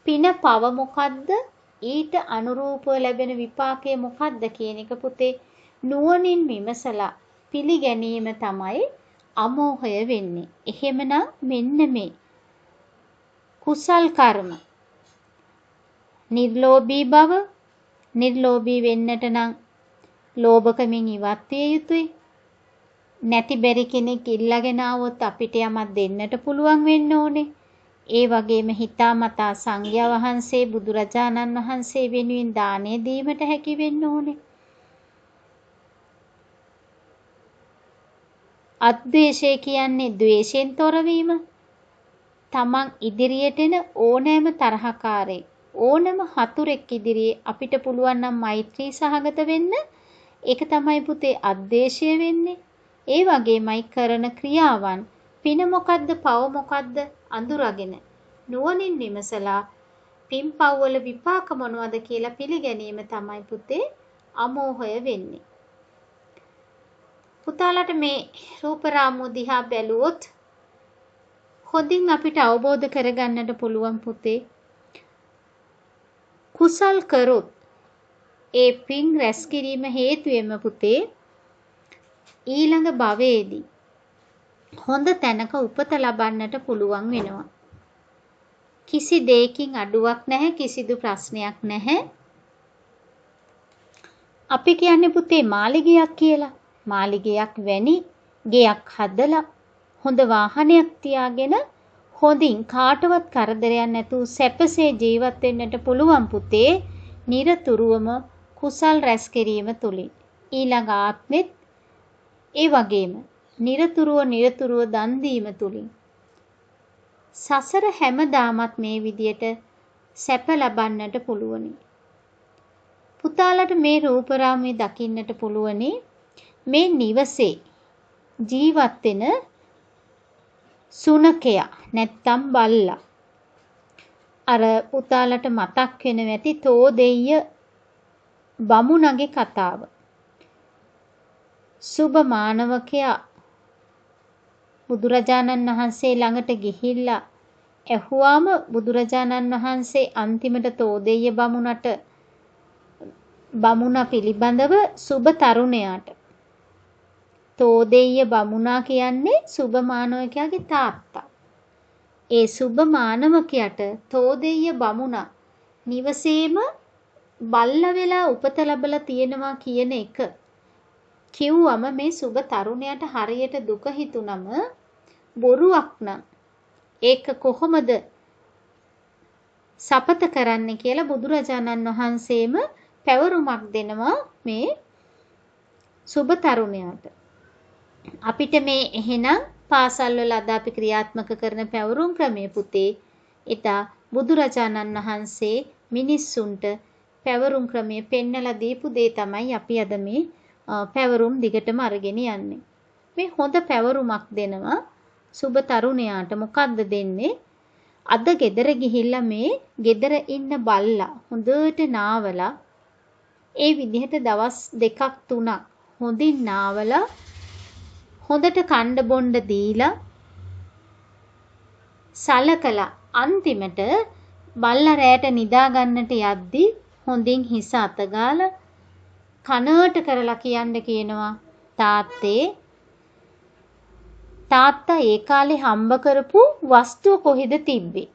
පින පව මොකද්ද? ඊට අනුරූපව ලැබෙන විපාකය මොකද්ද කියන එක පුතේ නුවණින් විමසලා පිළිගැනීම තමයි අමෝහය වෙන්නේ. එහෙමනම් මෙන්න මේ කුසල් කර්ම නිර්ලෝභී බව, නිර්ලෝභී වෙන්නට නම් ලෝභකමින් ඉවත් විය යුතුයි. නැති බැරි කෙනෙක් ඉල්ලගෙන આવොත් අපිට යමක් දෙන්නට පුළුවන් වෙන්න ඕනේ. ඒ වගේම හිතාමතා සංඝයා වහන්සේ බුදුරජාණන් වහන්සේ වෙනුවෙන් දානය දීමට හැකි වෙන්න ඕනේ. අද්වේෂය කියන්නේ ද්වේෂයෙන් තොරවීම. තමන් ඉදිරියට එන ඕනෑම තරහකාරයෙක් ඕනෑම හතුරෙක් ඉදිරියේ අපිට පුළුවන් නම් මෛත්‍රී සහගත වෙන්න. ඒක තමයි පුතේ අද්වේෂය වෙන්නේ. ඒ වගේමයි කරන ක්‍රියාවන් පින මොකද්ද පව මොකද්ද අඳුරගෙන නුවණින් විමසලා පින් පව් වල විපාක මොනවද කියලා පිළිගැනීම තමයි පුතේ අමෝහය වෙන්නේ. පුතාලට මේ රූප රාමුව දිහා බැලුවොත් හොඳින් අපිට අවබෝධ කරගන්නට පුළුවන් පුතේ කුසල් කරොත් ඒ පින් රැස් කිරීම හේතුවෙම පුතේ ඊළඟ භවයේදී හොඳ තැනක උපත ලබන්නට පුළුවන් වෙනවා. කිසි දෙයකින් අඩුවක් නැහැ, කිසිදු ප්‍රශ්නයක් නැහැ. අපි කියන්නේ පුතේ මාළිගයක් කියලා. මාලිගයක් වැනි ගෙයක් හදලා හොඳ වාහනයක් තියාගෙන හොඳින් කාටවත් කරදරයක් නැතුව සැපසේ ජීවත් වෙන්නට පුළුවන් පුතේ. නිරතුරුවම කුසල් රැස් කිරීම තුලින් ඊළඟ ආත්මෙත් ඒ වගේම නිරතුරුව දන් දීම තුලින් සසර හැමදාමත් මේ විදියට සැප ලබන්නට පුළුවනි. පුතාලට මේ රූපරාමයේ දකින්නට පුළුවනි මේ නිවසේ ජීවත් වෙන සුනකයා නැත්තම් බල්ලා. අර පුතාලට මතක් වෙන ඇති තෝදෙය්‍ය බමුණගේ කතාව. සුබ මානවකයා බුදුරජාණන් වහන්සේ ළඟට ගිහිල්ලා ඇහුවාම බුදුරජාණන් වහන්සේ අන්තිමට තෝදෙය්‍ය බමුණ පිළිබඳව සුබ තරුණයාට තෝදෙය්‍ය බමුණා කියන්නේ සුබ මානවකයාගේ තාත්තා. ඒ සුබ මානවකයාට තෝදෙය්‍ය බමුණා නිවසේම බල්ල වෙලා උපත ලැබලා තියෙනවා කියන එක කිව්වම මේ සුබ තරුණයාට හරියට දුක හිතුනම බොරුවක් නම් ඒක කොහොමද සපත කරන්නේ කියලා බුදුරජාණන් වහන්සේම පැවරුමක් දෙනවා මේ සුබ තරුණයාට. අපිට මේ එහෙනම් පාසල් වල අද අපි ක්‍රියාත්මක කරන පැවරුම් ක්‍රමයේ පුතේ එදා බුදුරජාණන් වහන්සේ මිනිස්සුන්ට පැවරුම් ක්‍රමයේ පෙන්නලා දීපු දේ තමයි අපි අද මේ පැවරුම් දිගටම අරගෙන යන්නේ. මේ හොඳ පැවරුමක් දෙනවා සුබ තරුණයාට. මොකද්ද දෙන්නේ? අද ගෙදර ගිහිල්ලා මේ ගෙදර ඉන්න බල්ලා හොඳට නාවලා ඒ විදිහට දවස් 2ක් 3ක් හොඳින් නාවලා හොඳට කණ්ඩ බොණ්ඩ දීලා සලකලා අන්තිමට බල්ලා රැට නිදා ගන්නට යද්දි හොඳින් හිස අතගාලා කනට කරලා කියනවා තාත්තා ඒ කාලේ හම්බ කරපු වස්තුව කොහෙද තිබ්බේ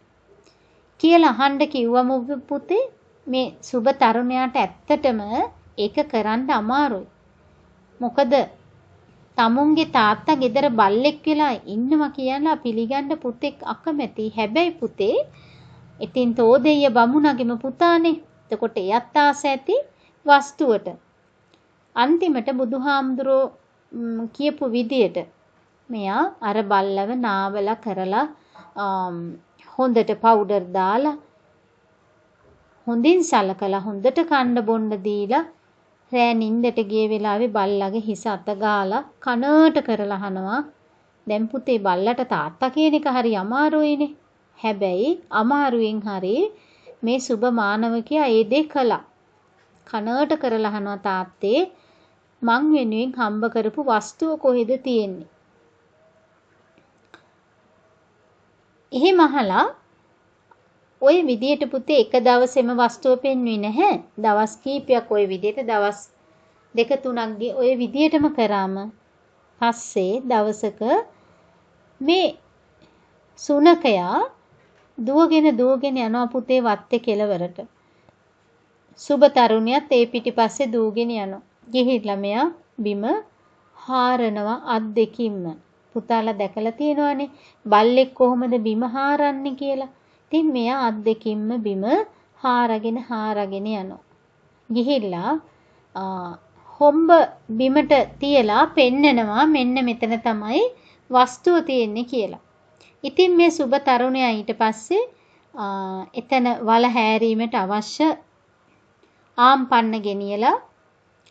කියලා අහන්න කිව්වම පුතේ මේ සුබ තරුණයාට ඇත්තටම ඒක කරන්න අමාරුයි. මොකද තමුන්ගේ තාත්තා ගෙදර බල්ලෙක් වෙලා ඉන්නවා කියලා පිළිගන්න පුතෙක් අකමැති. හැබැයි පුතේ ඉතින් තෝදෙය්‍ය බමුණගේම පුතානේ. එතකොට එයත් ආස ඇති වස්තුවට. අන්තිමට බුදුහාමුදුරෝ කියපු විදියට මෙයා අර බල්ලව නාවලා කරලා හොඳට පවුඩර් දාලා හොඳින් සලකලා හොඳට කන්න බොන්න දීලා රෑ නින්දට ගිය වෙලාවේ බල්ලගේ හිස අත ගාලා කනට කරලා අහනවා දැන් පුතේ බල්ලට තාත්තා කියන එක හරි අමාරුයිනේ. හැබැයි අමාරුවෙන් හරි මේ සුබ මානවකයා ඒ දේ කළා. කනට කරලා අහනවා තාත්තේ මං වෙනුවෙන් හම්බ කරපු වස්තුව කොහෙද තියෙන්නේ? එහෙම අහලා ඔය විදියට පුතේ එක දවසේම වස්තුව පෙන්වුවේ නැහැ. දවස් කීපයක් ඔය විදියට දවස් 2-3ක් ඔය විදියටම කරාම පස්සේ දවසක මේ සුනකයා දුවගෙන යනවා පුතේ වත්තේ කෙළවරට. සුබ තරුණියත් ඒ පිටිපස්සේ දුවගෙන යනවා. ගිහිල්ලා මෙයා බිම හාරනවා අත් දෙකින්ම. පුතාලා දැකලා තියෙනවානේ බල්ලෙක් කොහොමද බිම හාරන්නේ කියලා. ඉතින් මෙයා අත් දෙකින්ම බිම හාරගෙන යනවා. ගිහිල්ලා හොම්බ බිමට තියලා පෙන්නනවා මෙන්න මෙතන තමයි වස්තුව තියෙන්නේ කියලා. ඉතින් මේ සුබ තරුණයා ඊට පස්සේ එතන වල හැරීමට අවශ්‍ය ආම්පන්න ගෙනියලා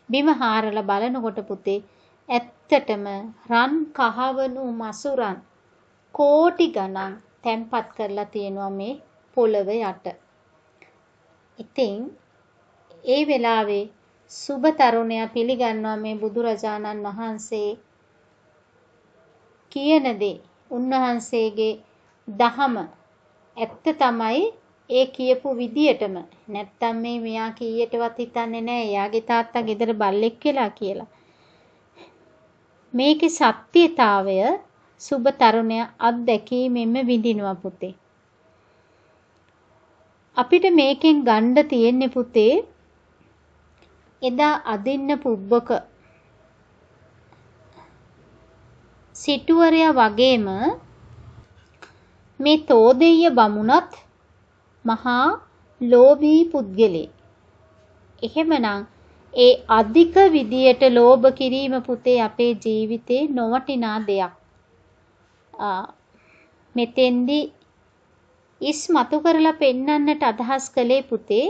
බිම හාරලා බලනකොට පුතේ ඇත්තටම රන් කහවණු මසුරන් කෝටි ගණන් තැන්පත් කරලා තියෙනවා මේ පොළව යට. ඉතින් ඒ වෙලාවේ සුබ තරුණයා පිළිගන්නවා මේ බුදුරජාණන් වහන්සේ කියන දේ උන්වහන්සේගේ දහම ඇත්ත තමයි ඒ කියපු විදියටම. නැත්තම් මේ මෙයා කීයටවත් හිතන්නේ නැහැ එයාගේ තාත්තා ගෙදර බල්ලෙක් කියලා කියලා. මේකේ සත්‍යතාවය සුබ තරුණයා අත්දැකීමෙන්ම විඳිනවා පුතේ. අපිට මේකෙන් ගන්න තියෙන්නේ පුතේ එදා අදින්න පුබ්බක සිටුවරයා වගේම මේ තෝදෙය්‍ය බමුණත් මහා ලෝභී පුද්ගලෙක්. එහෙමනම් ඒ අධික විදියට ලෝභ කිරීම පුතේ අපේ ජීවිතේ නොවටිනා දෙයක්. මෙතෙන්දී ඉස්මතු කරලා පෙන්වන්නට අදහස් කළේ පුතේ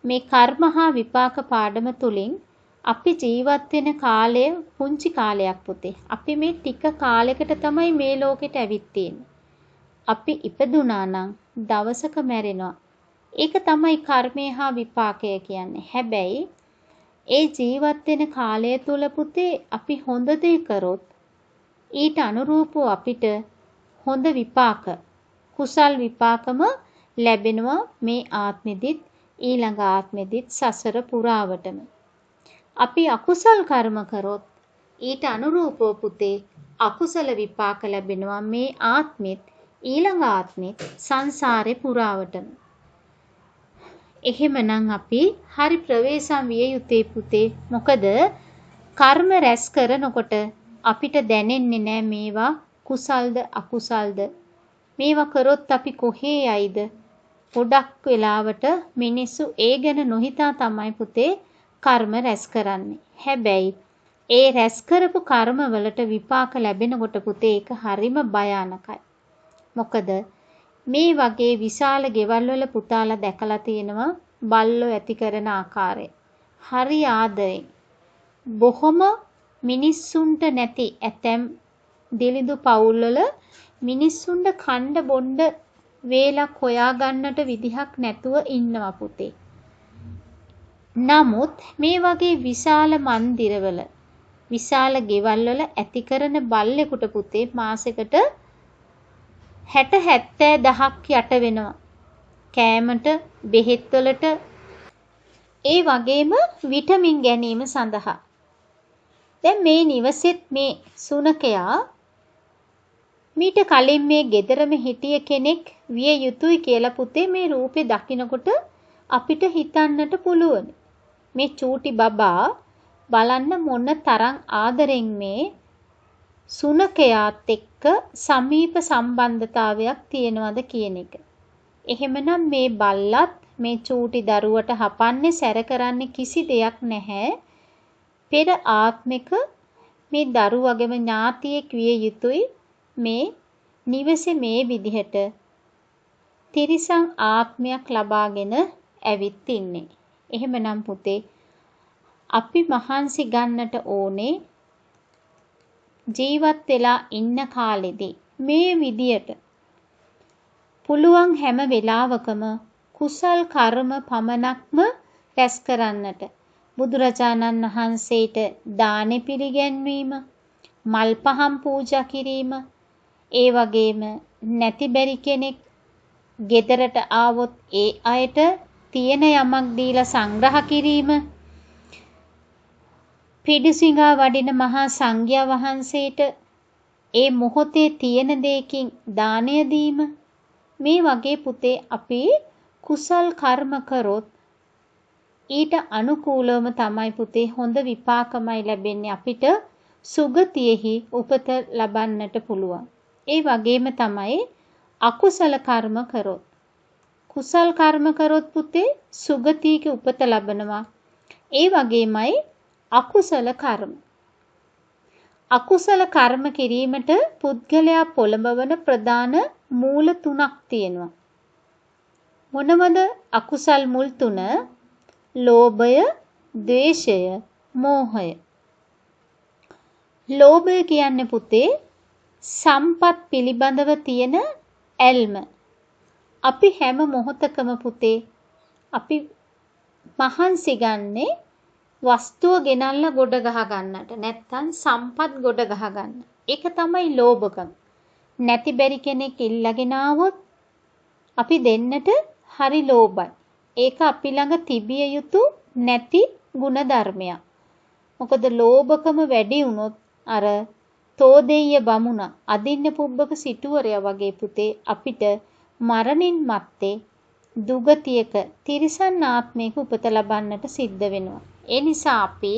මේ කර්ම හා විපාක පාඩම තුලින් අපි ජීවත් වෙන කාලය පුංචි කාලයක් පුතේ. අපි මේ ටික කාලයකට තමයි මේ ලෝකෙට ඇවිත් තියෙන්නේ. අපි ඉපදුනා නම් දවසක මැරෙනවා. ඒක තමයි කර්මය හා විපාකය කියන්නේ. හැබැයි ඒ ජීවත් වෙන කාලය තුල පුතේ අපි හොඳ දේ කරොත් ඊට අනුරූපව අපිට හොඳ විපාක කුසල් විපාකම ලැබෙනවා මේ ආත්මෙදිත් ඊළඟ ආත්මෙදිත් සසර පුරාවටම. අපි අකුසල් කර්ම කරොත් ඊට අනුරූපව පුතේ අකුසල විපාක ලැබෙනවා මේ ආත්මෙත් ඊළඟ ආත්මෙත් සංසාරේ පුරාවටම. එහෙමනම් අපි හරි ප්‍රවේශම් විය යුත්තේ පුතේ. මොකද කර්ම රැස් කරනකොට අපිට දැනෙන්නේ නැහැ මේවා කුසල්ද අකුසල්ද. මේවා කරොත් අපි කොහේ යයිද? ගොඩක් වෙලාවට මිනිස්සු ඒ ගැන නොහිතා තමයි පුතේ කර්ම රැස් කරන්නේ. හැබැයි ඒ රැස් කරපු කර්ම වලට විපාක ලැබෙනකොට පුතේ ඒක හරිම භයානකයි. මොකද මේ වගේ විශාල ගෙවල් වල පුතාලා දැකලා තියෙනවා බල්ලෝ ඇති කරන ආකාරය. හරි ආදරෙන් බොහොම මිනිස්සුන්ට නැති ඇතැම් දිලිඳු පවුල් වල මිනිස්සුන්ට කණ්ඩ බොණ්ඩ වේලක් හොයා ගන්නට විදිහක් නැතුව ඉන්නවා පුතේ. නමුත් මේ වගේ විශාල මන්දිරවල විශාල ගෙවල් වල ඇති කරන බල්ලෙකුට පුතේ මාසෙකට 60-70,000ක් යට වෙනවා. කෑමට, බෙහෙත් වලට, ඒ වගේම විටමින් ගැනීම සඳහා. දැන් මේ නිවසෙත් මේ සුනකයා මීට කලින් මේ ගෙදරම හිටිය කෙනෙක් විය යුතුයි කියලා පුතේ මේ රූපේ දකිනකොට අපිට හිතන්නට පුළුවන්. මේ චූටි බබා බලන්න මොන තරම් ආදරෙන් මේ සුනකයාත් එක්ක සමීප සම්බන්ධතාවයක් තියෙනවද කියන එක. එහෙමනම් මේ බල්ලත් මේ චූටි දරුවට හපන්නේ සැර කරන්නේ කිසි දෙයක් නැහැ. පෙර ආත්මික මේ දරුවගේම ඥාතියෙක් විය යුතුයි මේ නිවසේ මේ විදිහට තිරිසන් ආත්මයක් ලබාගෙන ඇවිත් ඉන්නේ. එහෙමනම් පුතේ අපි මහන්සි ගන්නට ඕනේ ජීවත් වෙලා ඉන්න කාලෙදී මේ විදියට පුළුවන් හැම වෙලාවකම කුසල් කර්ම පමණක්ම රැස් කරන්නට බුදුරජාණන් වහන්සේට දානෙ පිළිගැන්වීම, මල් පහන් පූජා කිරීම, ඒ වගේම නැති බැරි කෙනෙක් ගෙදරට ආවොත් ඒ අයට තියෙන යමක් දීලා සංග්‍රහ කිරීම, පිඩුසිඟා වඩින මහා සංඝයා වහන්සේට ඒ මොහොතේ තියෙන දෙයකින් දානය දීම, මේ වගේ පුතේ අපි කුසල් කර්ම කරොත් ඊට අනුකූලවම තමයි පුතේ හොඳ විපාකමයි ලැබෙන්නේ. අපිට සුගතියෙහි උපත ලබන්නට පුළුවන්. ඒ වගේම තමයි අකුසල කර්ම කරොත්. කුසල් කර්ම කරොත් පුතේ සුගතියක උපත ලබනවා. ඒ වගේමයි අකුසල කර්ම. අකුසල කර්ම කිරීමට පුද්ගලයා පොළඹවන ප්‍රධාන මූල තුනක් තියෙනවා. මොනවද අකුසල් මුල් තුන? ලෝභය, ද්වේෂය, මෝහය. ලෝභය කියන්නේ පුතේ සම්පත් පිළිබඳව තියෙන ඇල්ම. අපි හැම මොහොතකම පුතේ අපි මහන්සි ගන්නේ වස්තුව ගෙනල්ලා ගොඩ ගහ ගන්නට, නැත්තම් සම්පත් ගොඩ ගහ ගන්න. ඒක තමයි ලෝභකම. නැති බැරි කෙනෙක් ඉල්ලගෙන ආවොත් අපි දෙන්නට හරි ලෝභයි. ඒක අපි ළඟ තිබිය යුතු නැති ගුණ ධර්මයක්. මොකද ලෝභකම වැඩි වුණොත් අර තෝදෙය්‍ය බමුණ අදින්න පුබ්බක සිටුවරයා වගේ පුතේ අපිට මරණින් මත්තේ දුගතියක තිරිසන් ආත්මයක උපත ලබන්නට සිද්ධ වෙනවා. ඒ නිසා අපි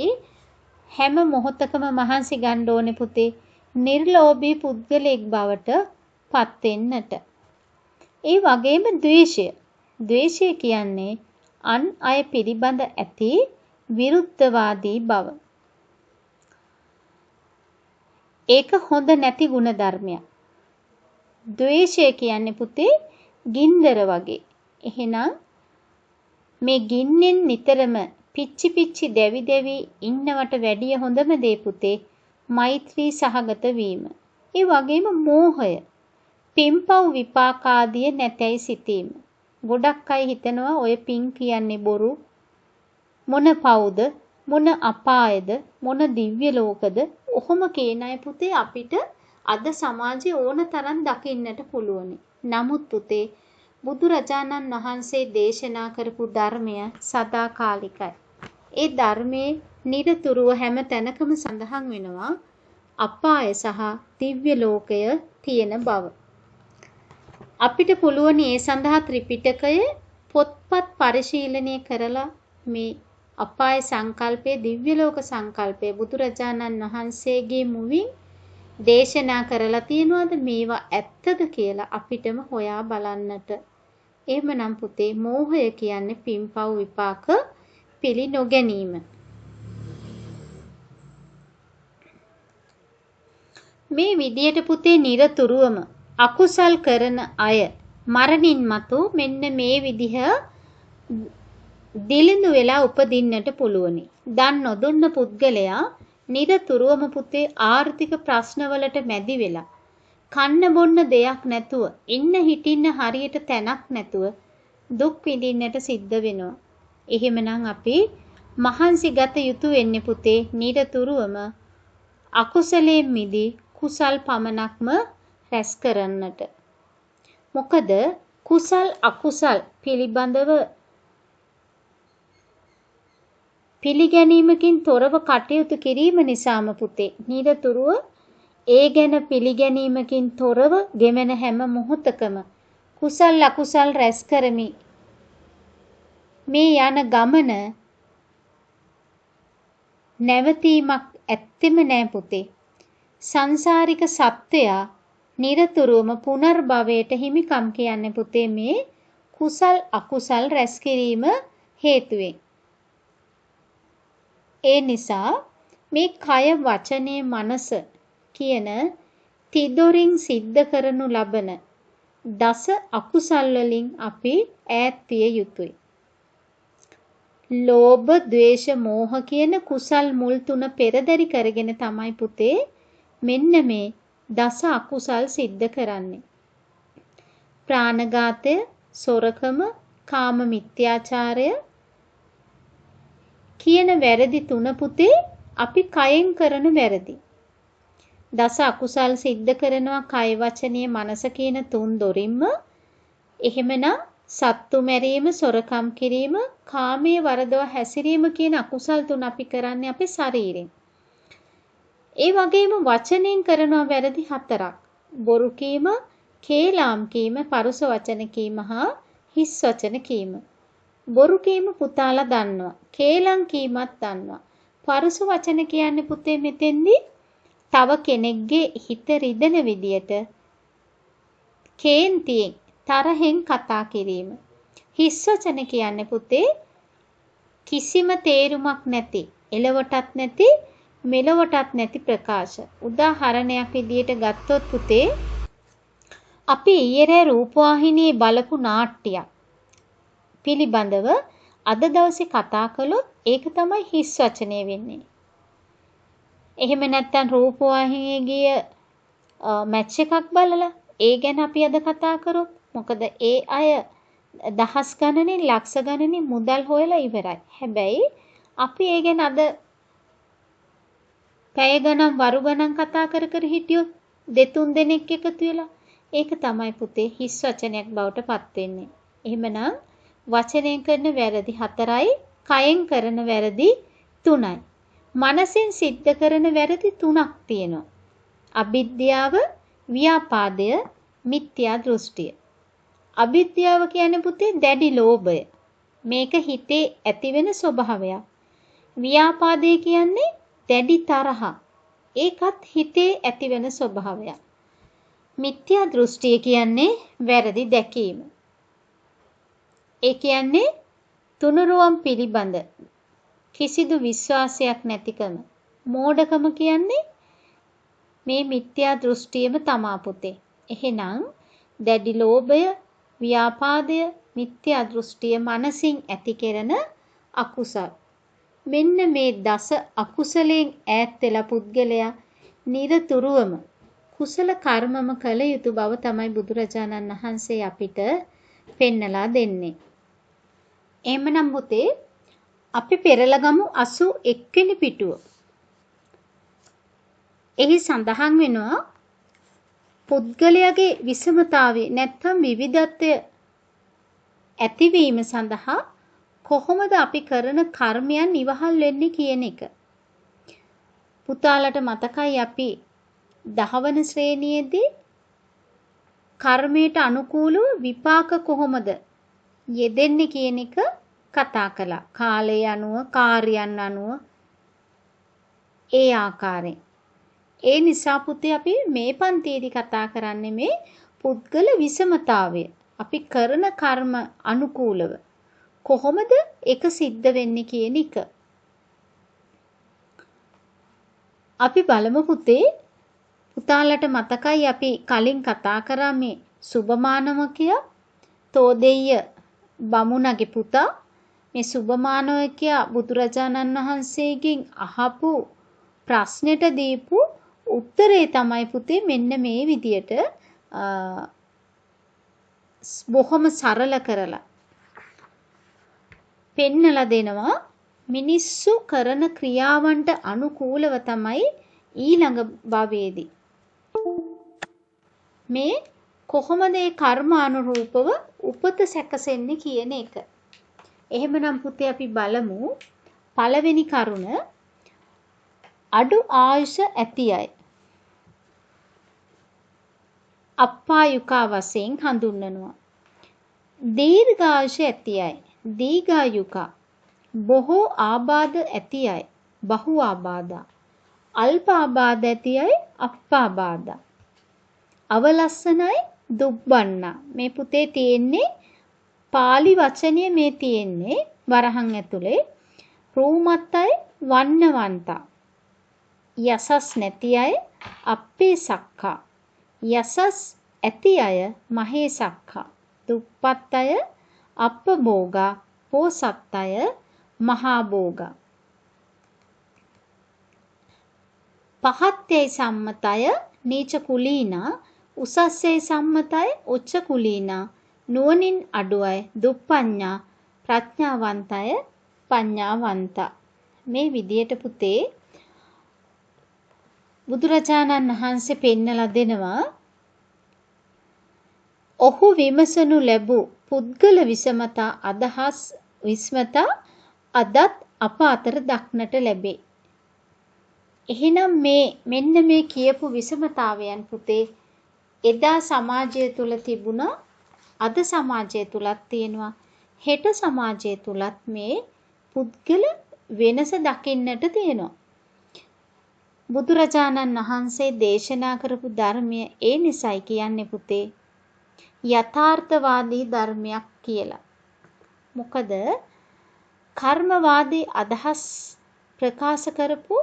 හැම මොහොතකම මහන්සි ගන්න ඕනේ පුතේ නිර්ලෝභී පුද්ගලයෙක් බවට පත් වෙන්නට. ඒ වගේම ද්වේෂය. ද්වේෂය කියන්නේ අන් අය පිළිබඳ ඇති විරුද්ධවාදී බව. ඒක හොඳ නැති ගුණ ධර්මයක්. ද්වේෂය කියන්නේ පුතේ ගින්දර වගේ. එහෙනම් මේ ගින්නෙන් නිතරම පිච්චි පිච්චි දැවි දැවි ඉන්නවට වැඩිය හොඳම දේ පුතේ මෛත්‍රී සහගත වීම. ඒ වගේම මෝහය. පින්පව් විපාකාදිය නැතයි සිතීම. ගොඩක් අය හිතනවා ඔය පින් කියන්නේ බොරු. මොන පව්ද? මොන අපායද? මොන දිව්‍ය ලෝකද? ඔහොම කියන අය පුතේ අපිට අද සමාජයේ ඕන තරම් දකින්නට පුළුවනි. නමුත් පුතේ බුදුරජාණන් වහන්සේ දේශනා කරපු ධර්මය සදාකාලිකයි. ඒ ධර්මයේ නිරතුරුව හැම තැනකම සඳහන් වෙනවා අපාය සහ දිව්‍ය ලෝකය තියෙන බව. අපිට පුළුවන් ඒ සඳහා ත්‍රිපිටකයේ පොත්පත් පරිශීලනය කරලා මේ අපාය සංකල්පයේ දිව්‍ය ලෝක සංකල්පයේ බුදුරජාණන් වහන්සේගේ මුවින් දේශනා කරලා තියෙනවද මේවා ඇත්තද කියලා අපිටම හොයා බලන්නට. එහෙමනම් පුතේ මෝහය කියන්නේ පින්පව් විපාක පිළි නොගැනීම. මේ විදියට පුතේ නිරතුරුවම අකුසල් කරන අය මරණින් මතු මෙන්න මේ විදිහ දිලිඳු වෙලා උපදින්නට පුළුවනි. දන් නොදුන්න පුද්ගලයා නිරතුරුවම පුතේ ආර්ථික ප්‍රශ්නවලට මැදි වෙලා කන්න බොන්න දෙයක් නැතුව ඉන්න හිටින්න හරියට තැනක් නැතුව දුක් විඳින්නට සිද්ධ වෙනවා. එහෙමනම් අපි මහන්සි ගත යුතු වෙන්නේ පුතේ නිරතුරුවම අකුසලයෙන් මිදී කුසල් පමණක්ම රැස් කරන්නට. මොකද කුසල් අකුසල් පිළිබඳව පිළිගැනීමකින් තොරව කටයුතු කිරීම නිසාම පුතේ නිරතුරුව ඒ ගැන පිළිගැනීමකින් තොරව ගෙවෙන හැම මොහොතකම කුසල් අකුසල් රැස් කරමි. මේ යන ගමන නැවතීමක් ඇත්තෙම නෑ පුතේ. සංසාරික සත්වයා නිරතුරුවම පුනර්භවයට හිමිකම් කියන්නේ පුතේ මේ කුසල් අකුසල් රැස් කිරීම හේතුවෙන්. ඒ නිසා මේ කය වචනේ මනස කියන තිදොරින් සිද්ධ කරනු ලබන දස අකුසල් වලින් අපි ඈත් විය යුතුයි. ලෝභ, ද්වේෂ, මෝහ කියන කුසල් මුල් තුන පෙරදරි කරගෙන තමයි පුතේ මෙන්න මේ දස අකුසල් සිද්ධ කරන්නේ. ප්‍රාණඝාතය, සොරකම, කාම මිත්‍යාචාරය කියන වැරදි තුන පුතේ අපි කයෙන් කරන වැරදි. දස අකුසල් සිද්ධ කරනවා කය වචනයේ මනස කියන තුන් දොරින්ම. එහෙමනම් සත්තු මැරීම, සොරකම් කිරීම, කාමයේ වරදව හැසිරීම කියන අකුසල් තුන අපි කරන්නේ අපේ ශරීරයෙන්. ඒ වගේම වචනෙන් කරනවා වැරදි හතරක්. බොරු කීම, කේලාම් කීම, පරුස වචන කීම හා හිස් වචන කීම. බොරු කීම පුතාලා දන්නවා. කේලම් කීමත් දන්නවා. පරුස වචන කියන්නේ පුතේ මෙතෙන්දී තව කෙනෙක්ගේ හිත රිදෙන විදියට කේන්තියෙන් තරහෙන් කතා කිරීම. හිස් වචන කියන්නේ පුතේ කිසිම තේරුමක් නැති, එලවටත් නැති, මෙලවටත් නැති ප්‍රකාශ. උදාහරණයක් විදියට ගත්තොත් පුතේ අපි ඊයේ රූපවාහිනියේ බලපු නාට්‍යයක් පිළිබඳව අද දවසේ කතා කළොත් ඒක තමයි හිස් වචනය වෙන්නේ. එහෙම නැත්නම් රූපවාහිනියේ ගිය මැච් එකක් බලලා ඒ ගැන අපි අද කතා කරොත් මොකද ඒ අය දහස් ගණනින් ලක්ෂ ගණනින් මුදල් හොයලා ඉවරයි. හැබැයි අපි ඒ ගැන අද පැය ගණන් වරු ගණන් කතා කර කර හිටියොත් දෙතුන් දෙනෙක් එකතු වෙලා ඒක තමයි පුතේ හිස් වචනයක් බවට පත් වෙන්නේ. එහෙමනම් වචනයෙන් කරන වැරදි 4යි, කයෙන් කරන වැරදි 3යි. මනසෙන් සිද්ධ කරන වැරදි 3ක් තියෙනවා. අවිද්‍යාව, ව්‍යාපාදය, මිත්‍යා දෘෂ්ටිය. අවිද්‍යාව කියන්නේ පුතේ දැඩි ලෝභය. මේක හිතේ ඇතිවෙන ස්වභාවයක්. ව්‍යාපාදය කියන්නේ දැඩි තරහ. ඒකත් හිතේ ඇතිවෙන ස්වභාවයක්. මිත්‍යා දෘෂ්ටිය කියන්නේ වැරදි දැකීම. ඒ කියන්නේ තුනුරුවම් පිළිබඳ කිසිදු විශ්වාසයක් නැතිකම. මෝඩකම කියන්නේ මේ මිත්‍යා දෘෂ්ටියම තමා පුතේ. එහෙනම් දැඩි ලෝභය, ව්‍යාපාදය, මිත්‍යා දෘෂ්ටිය මනසින් ඇති කරන අකුසල්. මෙන්න මේ දස අකුසලයෙන් ඈත් වෙලා පුද්ගලයා නිරතුරුවම කුසල කර්මම කළ යුතු බව තමයි බුදුරජාණන් වහන්සේ අපිට පෙන්නලා දෙන්නේ. එහෙමනම් පුතේ අපි පෙරලගමු 81 වෙනි පිටුව. එහි සඳහන් වෙනවා පුද්ගලයාගේ විෂමතාවය නැත්නම් විවිධත්වය ඇතිවීම සඳහා කොහොමද අපි කරන කර්මයන් ඉවහල් වෙන්නේ කියන එක. පුතාලට මතකයි අපි 10 වන ශ්‍රේණියේදී කර්මයට අනුකූලව විපාක කොහොමද යෙදෙන්නේ කියන එක කතා කළා. කාලය අනුව, කාර්යයන් අනුව ඒ ආකාරයෙන්. ඒ නිසා පුතේ අපි මේ පන්තියේදී කතා කරන්නේ මේ පුද්ගල විෂමතාවය. අපි කරන කර්ම අනුකූලව කොහොමද ඒක සිද්ධ වෙන්නේ කියන එක. අපි බලමු පුතේ. පුතාලට මතකයි අපි කලින් කතා කරා මේ සුභමානවකයා තෝදෙය්‍ය බමුණගේ පුතා. මේ සුභමානවකයා බුදුරජාණන් වහන්සේගෙන් අහපු ප්‍රශ්නෙට දීපු උත්තරේ තමයි පුතේ මෙන්න මේ විදියට බොහොම සරල කරලා පෙන්නලා දෙනවා. මිනිස්සු කරන ක්‍රියාවන්ට අනුකූලව තමයි ඊළඟ භවයේදී මේ කොහොමද ඒ කර්ම අනුරූපව උපත සැකසෙන්නේ කියන එක. එහෙමනම් පුතේ අපි බලමු පළවෙනි කරුණ අඩු ආයුෂ ඇති අය අප්පායුකා වශයෙන් හඳුන්වනවා. දීර්ඝායුෂ ඇති අය දීඝායුකා. බොහෝ ආබාධ ඇති අය බහු ආබාධා. අල්ප ආබාධ ඇති අය අප්පාබාධා. අවලස්සනයි දුබ්බන්නා. මේ පුතේ තියෙන්නේ පාලි වචනය මේ තියෙන්නේ වරහන් ඇතුලේ. රූමත් අය වන්නවන්තා. යසස් නැති අය අප්පේ සක්කා. යසස් ඇති අය මහේ සක්කා. දුප්පත් අය අප්පභෝගා. පෝසත් අය මහා භෝගා. පහත්යයි සම්මතය නීච කුලීනා. උසස්යයි සම්මතය උච්ච කුලීනා. නුවණින් අඩු අය දුප්පඤ්ඤා. ප්‍රඥාවන්තය පඤ්ඤාවන්තා. මේ විදියට පුතේ බුදුරජාණන් වහන්සේ පෙන්නලා දෙනවා ඔහු විමසනු ලැබූ පුද්ගල විෂමතා අදහස් විස්මතා අදත් අප අතර දක්නට ලැබේ. එහෙනම් මෙන්න මේ කියපු විෂමතාවයන් පුතේ එදා සමාජය තුල තිබුණා, අද සමාජය තුලත් තියෙනවා, හෙට සමාජය තුලත් මේ පුද්ගල වෙනස දකින්නට තියෙනවා. බුදුරජාණන් වහන්සේ දේශනා කරපු ධර්මය ඒ නිසයි කියන්නේ පුතේ යථාර්ථවාදී ධර්මයක් කියලා. මොකද කර්මවාදී අදහස් ප්‍රකාශ කරපු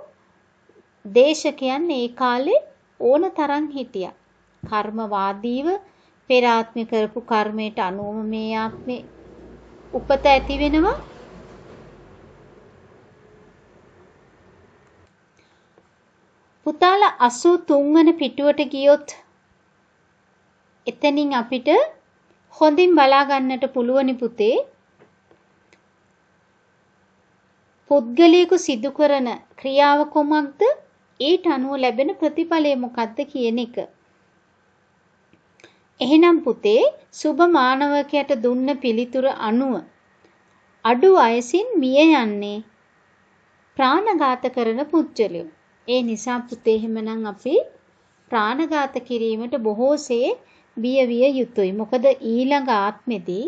දේශකයන් ඒ කාලේ ඕන තරම් හිටියා. කර්මවාදීව පෙර ආත්මේ කරපු කර්මයට අනුවම මේ ආත්මේ උපත ඇති වෙනවා. පුතාලා 83 වන පිටුවට ගියොත් එතනින් අපිට හොඳින් බලා ගන්නට පුළුවනි පුතේ පුද්ගලයෙකු සිදු කරන ක්‍රියාව කොමක්ද ඊට අනුව ලැබෙන ප්‍රතිඵලය මොකක්ද කියන එක. එහෙනම් පුතේ සුභ මානවකයට දුන්න පිළිතුර අනුව අඩු වයසින් මිය යන්නේ ප්‍රාණඝාත කරන පුද්ගලයෝ. ඒ නිසා පුතේ එහෙමනම් අපි ප්‍රාණඝාත කිරීමට බොහෝසේ බිය යුතුයි. මොකද ඊළඟ ආත්මෙදී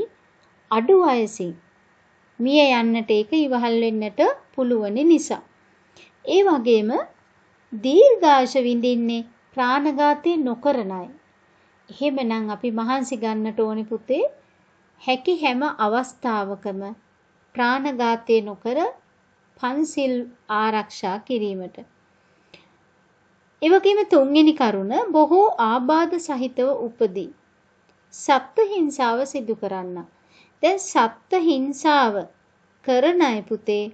අඩු වයසින් මිය යන්නට ඒක ඉවහල් වෙන්නට පුළුවන් නිසා. ඒ වගේම දීර්ඝාෂ විඳින්නේ ප්‍රාණඝාතය නොකරන අය. එහෙමනම් අපි මහන්සි ගන්නට ඕනි පුතේ හැකි හැම අවස්ථාවකම ප්‍රාණඝාතය නොකර පන්සිල් ආරක්ෂා කිරීමට. ඒ වගේම තුන්වෙනි කරුණ බොහෝ ආබාධ සහිතව උපදී. සත්ත්ව හිංසාව සිදු කරන්න. දැන් සත්ත්ව හිංසාව කරන අය පුතේ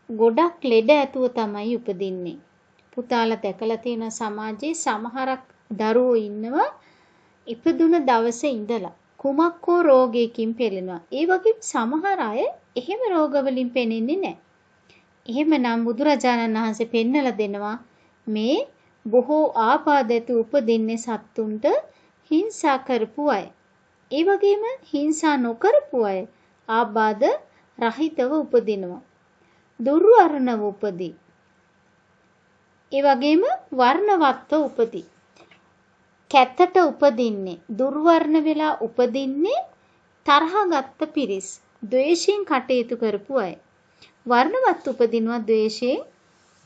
ගොඩක් ලෙඩ ඇතුව තමයි උපදින්නේ. පුතාලා දැකලා තියෙන සමාජයේ සමහරක් දරුවෝ ඉන්නවා ඉපදුන දවසේ ඉඳලා කුමක් හෝ රෝගයකින් පෙළෙනවා. ඒ වගේ සමහර අය එහෙම රෝගවලින් පෙළෙන්නේ නැහැ. එහෙමනම් බුදුරජාණන් වහන්සේ පෙන්නලා දෙනවා මේ බොහෝ ආබාධ ඇති උපදින්නේ සත්තුන්ට හිංසා කරපු අය. ඒ වගේම හිංසා නොකරපු අය ආබාධ රහිතව උපදිනවා. දුර්වර්ණව උපදී. ඒ වගේම වර්ණවත්ව උපදී. කැතට උපදින්නේ දුර්වර්ණ වෙලා උපදින්නේ තරහගත්ත පිරිස්, ද්වේෂයෙන් කටයුතු කරපු අය. වර්ණවත් උපදිනවා ද්වේෂයෙන්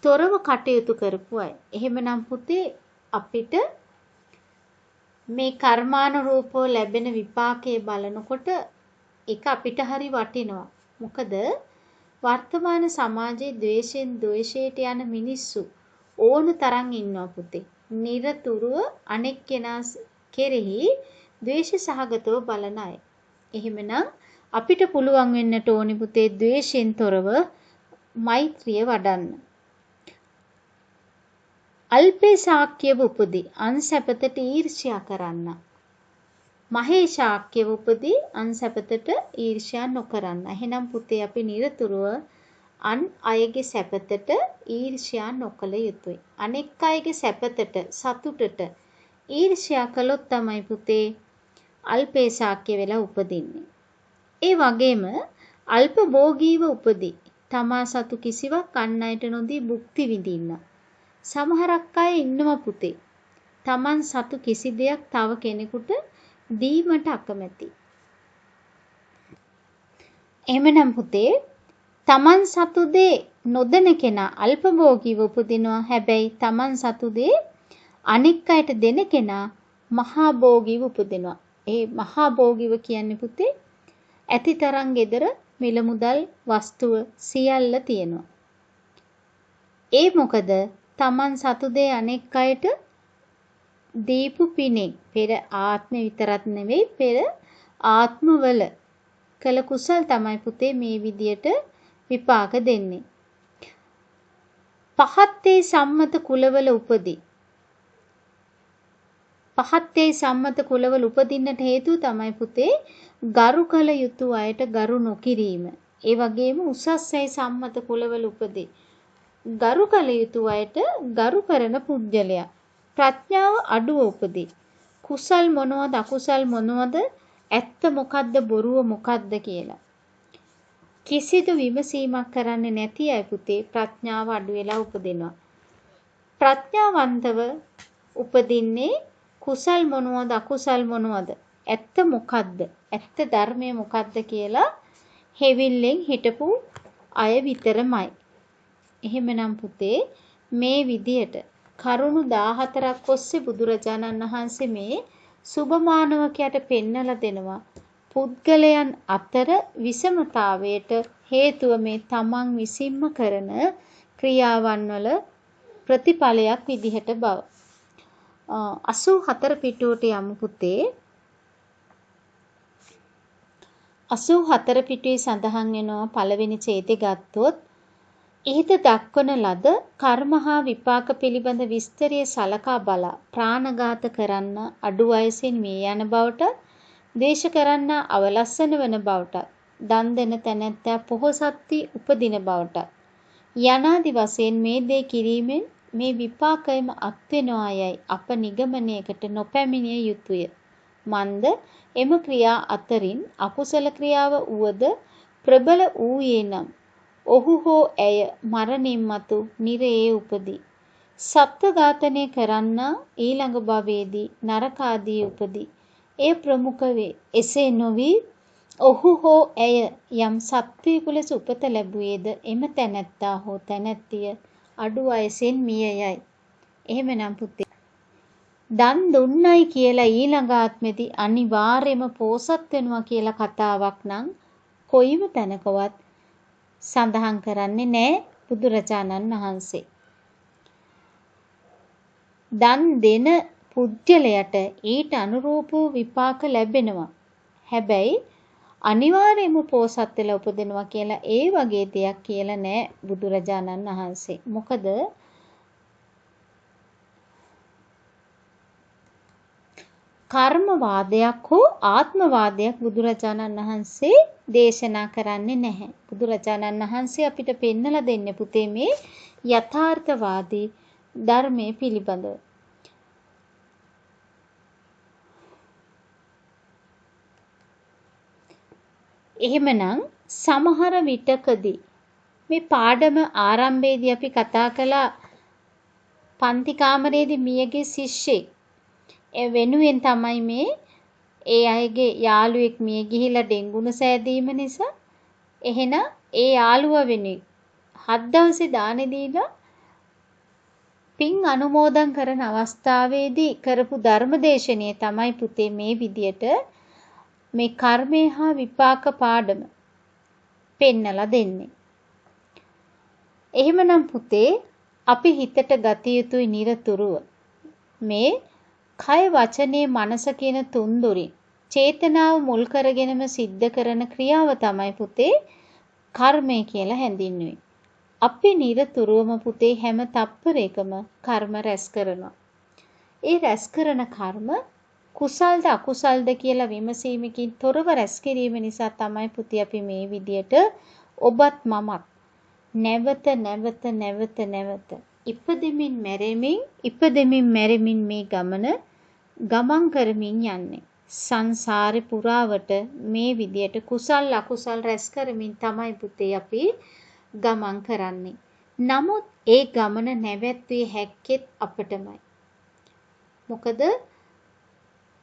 තොරව කටයුතු කරපු අය. එහෙමනම් පුතේ අපිට මේ කර්මානුරූපව ලැබෙන විපාකයේ බලනකොට ඒක අපිට හරි වටිනවා. මොකද වර්තමාන සමාජයේ ද්වේෂයෙන් ද්වේෂයට යන මිනිස්සු ඕන තරම් ඉන්නවා පුතේ. නිරතුරුව අනෙක් කෙනා කෙරෙහි ද්වේෂ සහගතව බලන අය. එහෙමනම් අපිට පුළුවන් වෙන්නට ඕනි පුතේ ද්වේෂයෙන් තොරව මෛත්‍රිය වඩන්න. අල්පේ ශාක්‍යව උපදී අන්සැපතට ඊර්ෂ්‍යා කරන්න. මහේ ශාක්‍යව උපදී අන්සැපතට ඊර්ෂ්‍යා නොකරන්න. එහෙනම් පුතේ අපි නිරතුරුව අන් අයගේ සැපතට ඊර්ෂ්‍යා නොකළ යුතුයි. අනෙක් අයගේ සැපතට සතුටට ඊර්ෂ්‍යා කළොත් තමයි පුතේ අල්පේ ශාක්‍ය වෙලා උපදින්නේ. ඒ වගේම අල්ප භෝගීව උපදී. තමා සතු කිසිවක් අන් අයට නොදී භුක්ති විඳින්න. සමහරක් අය ඉන්නවා පුතේ. තමන් සතු කිසි දෙයක් තව කෙනෙකුට දීමට අකමැති. එහෙමනම් පුතේ තමන් සතු දේ නොදෙන කෙනා අල්පභෝගීව උපදිනවා. හැබැයි තමන් සතු දේ අනෙක් අයට දෙන කෙනා මහා භෝගීව උපදිනවා. ඒ මහා භෝගීව කියන්නේ පුතේ ඇතිතරම් gedara මිල මුදල් වස්තුව සියල්ල තියෙනවා. ඒ මොකද තමන් සතු දේ අනෙක් අයට දීපු පිනෙන් පෙර ආත්ම විතරක් නෙවෙයි පෙර ආත්මවල කළ කුසල් තමයි පුතේ මේ විදියට විපාක දෙන්නේ. පහත්තේ සම්මත කුලවල උපදී. පහත්තේ සම්මත කුලවල උපදින්නට හේතුව තමයි පුතේ ගරු කළ යුතු අයට ගරු නොකිරීම. ඒ වගේම උසස්යි සම්මත කුලවල උපදී. ගරු කළ යුතු අයට ගරු කරන පුජ්‍යලයා. ප්‍රඥාව අඩුව උපදී. කුසල් මොනවද අකුසල් මොනවද ඇත්ත මොකද්ද බොරුව මොකද්ද කියලා කිසිදු විමසීමක් කරන්නේ නැති අය පුතේ ප්‍රඥාව අඩු වෙලා උපදිනවා. ප්‍රඥාවන්තව උපදින්නේ කුසල් මොනවද අකුසල් මොනවද ඇත්ත මොකද්ද ඇත්ත ධර්මය මොකද්ද කියලා හෙවිල්ලෙන් හිටපු අය විතරමයි. එහෙමනම් පුතේ මේ විදියට කරුණු 14ක් ඔස්සේ බුදුරජාණන් වහන්සේ මේ සුභමානවකයට පෙන්නලා දෙනවා. පුද්ගලයන් අතර විෂමතාවයට හේතුව මේ තමන් විසින්ම කරන ක්‍රියාවන් වල ප්‍රතිඵලයක් විදිහට බව. 84 පිටුවට යමු පුතේ. 84 පිටුවේ සඳහන් වෙනවා පළවෙනි ඡේදය ගත්තොත් ඉහත දක්වන ලද කර්ම හා විපාක පිළිබඳ විස්තරය සලකා බලා ප්‍රාණඝාත කරන්න අඩු වයසින් මිය යන බවට, ද්වේෂ කරන්න අවලස්සන වන බවට, දන් දෙන තැනැත්තා පොහොසත් වී උපදින බවට යනාදි වශයෙන් මේ දේ කිරීමෙන් මේ විපාකයම අත්වෙනවා යයි අප නිගමනයකට නොපැමිණිය යුතුය. මන්ද එම ක්‍රියා අතරින් අකුසල ක්‍රියාව වුවද ප්‍රබල වූයේ නම් ඔහු හෝ ඇය මරණින් මතු නිරයේ උපදී. සත්ත්ව ඝාතනය කරන්නා ඊළඟ භවයේදී නරකාදී උපදී. එය ප්‍රමුඛ වේ. එසේ නොවි ඔහු හෝ ඇය යම් සත්වයෙකු ලෙස උපත ලැබුවේද එම තැනැත්තා හෝ තැනැත්තිය අඩු වයසෙන් මිය යයි. එහෙමනම් පුතේ දන් දුන්නයි කියලා ඊළඟ ආත්මෙදි අනිවාර්යයෙන්ම පෝසත් වෙනවා කියලා කතාවක් නම් කොයිම තැනකවත් සඳහන් කරන්නේ නැහැ බුදුරජාණන් වහන්සේ. දන් දෙන පුජ්‍යලයට ඊට අනුරූප විපාක ලැබෙනවා. හැබැයි අනිවාර්යයෙන්ම පෝසත් වෙලා උපදිනවා කියලා ඒ වගේ දෙයක් කියලා නැහැ බුදුරජාණන් වහන්සේ. මොකද කර්මවාදයක් හෝ ආත්මවාදයක් බුදුරජාණන් වහන්සේ දේශනා කරන්නේ නැහැ. බුදුරජාණන් වහන්සේ අපිට පෙන්නලා දෙන්නේ පුතේ මේ යථාර්ථවාදී ධර්මයේ පිළිබඳව. එහෙමනම් සමහර විටකදී මේ පාඩම ආරම්භයේදී අපි කතා කළා පන්ති කාමරයේදී මියගේ ශිෂ්‍යෙක් ඒ වෙනුවෙන් තමයි මේ ඒ අයගේ යාළුවෙක් මිය ගිහිලා ඩෙන්ගුන සෑදීම නිසා එහෙනම් ඒ යාළුවා වෙනුවෙන් 7 දවසේ දානෙ දීලා පින් අනුමෝදන් කරන අවස්ථාවේදී කරපු ධර්මදේශනයේ තමයි පුතේ මේ විදියට මේ කර්මය හා විපාක පාඩම පෙන්නලා දෙන්නේ. එහෙමනම් පුතේ අපි හිතට ගත යුතුයි නිරතුරුව මේ කය වචනේ මනස කියන තුන්දොරින් චේතනාව මුල් කරගෙනම සිද්ධ කරන ක්‍රියාව තමයි පුතේ කර්මය කියලා හැඳින්වෙන්නේ. අපි නිරතුරුවම පුතේ හැම තප්පරයකම කර්ම රැස් කරනවා. ඒ රැස් කරන කර්ම කුසල්ද අකුසල්ද කියලා විමසීමකින් තොරව රැස් කිරීම නිසා තමයි පුතේ අපි මේ විදියට ඔබත් මමත් නැවත ඉපදෙමින් මැරෙමින් මේ ගමන් කරමින් යන්නේ. සංසාරේ පුරාවට මේ විදියට කුසල් අකුසල් රැස් කරමින් තමයි පුතේ අපි ගමන් කරන්නේ. නමුත් ඒ ගමන නැවැත්විය හැක්කෙත් අපටමයි. මොකද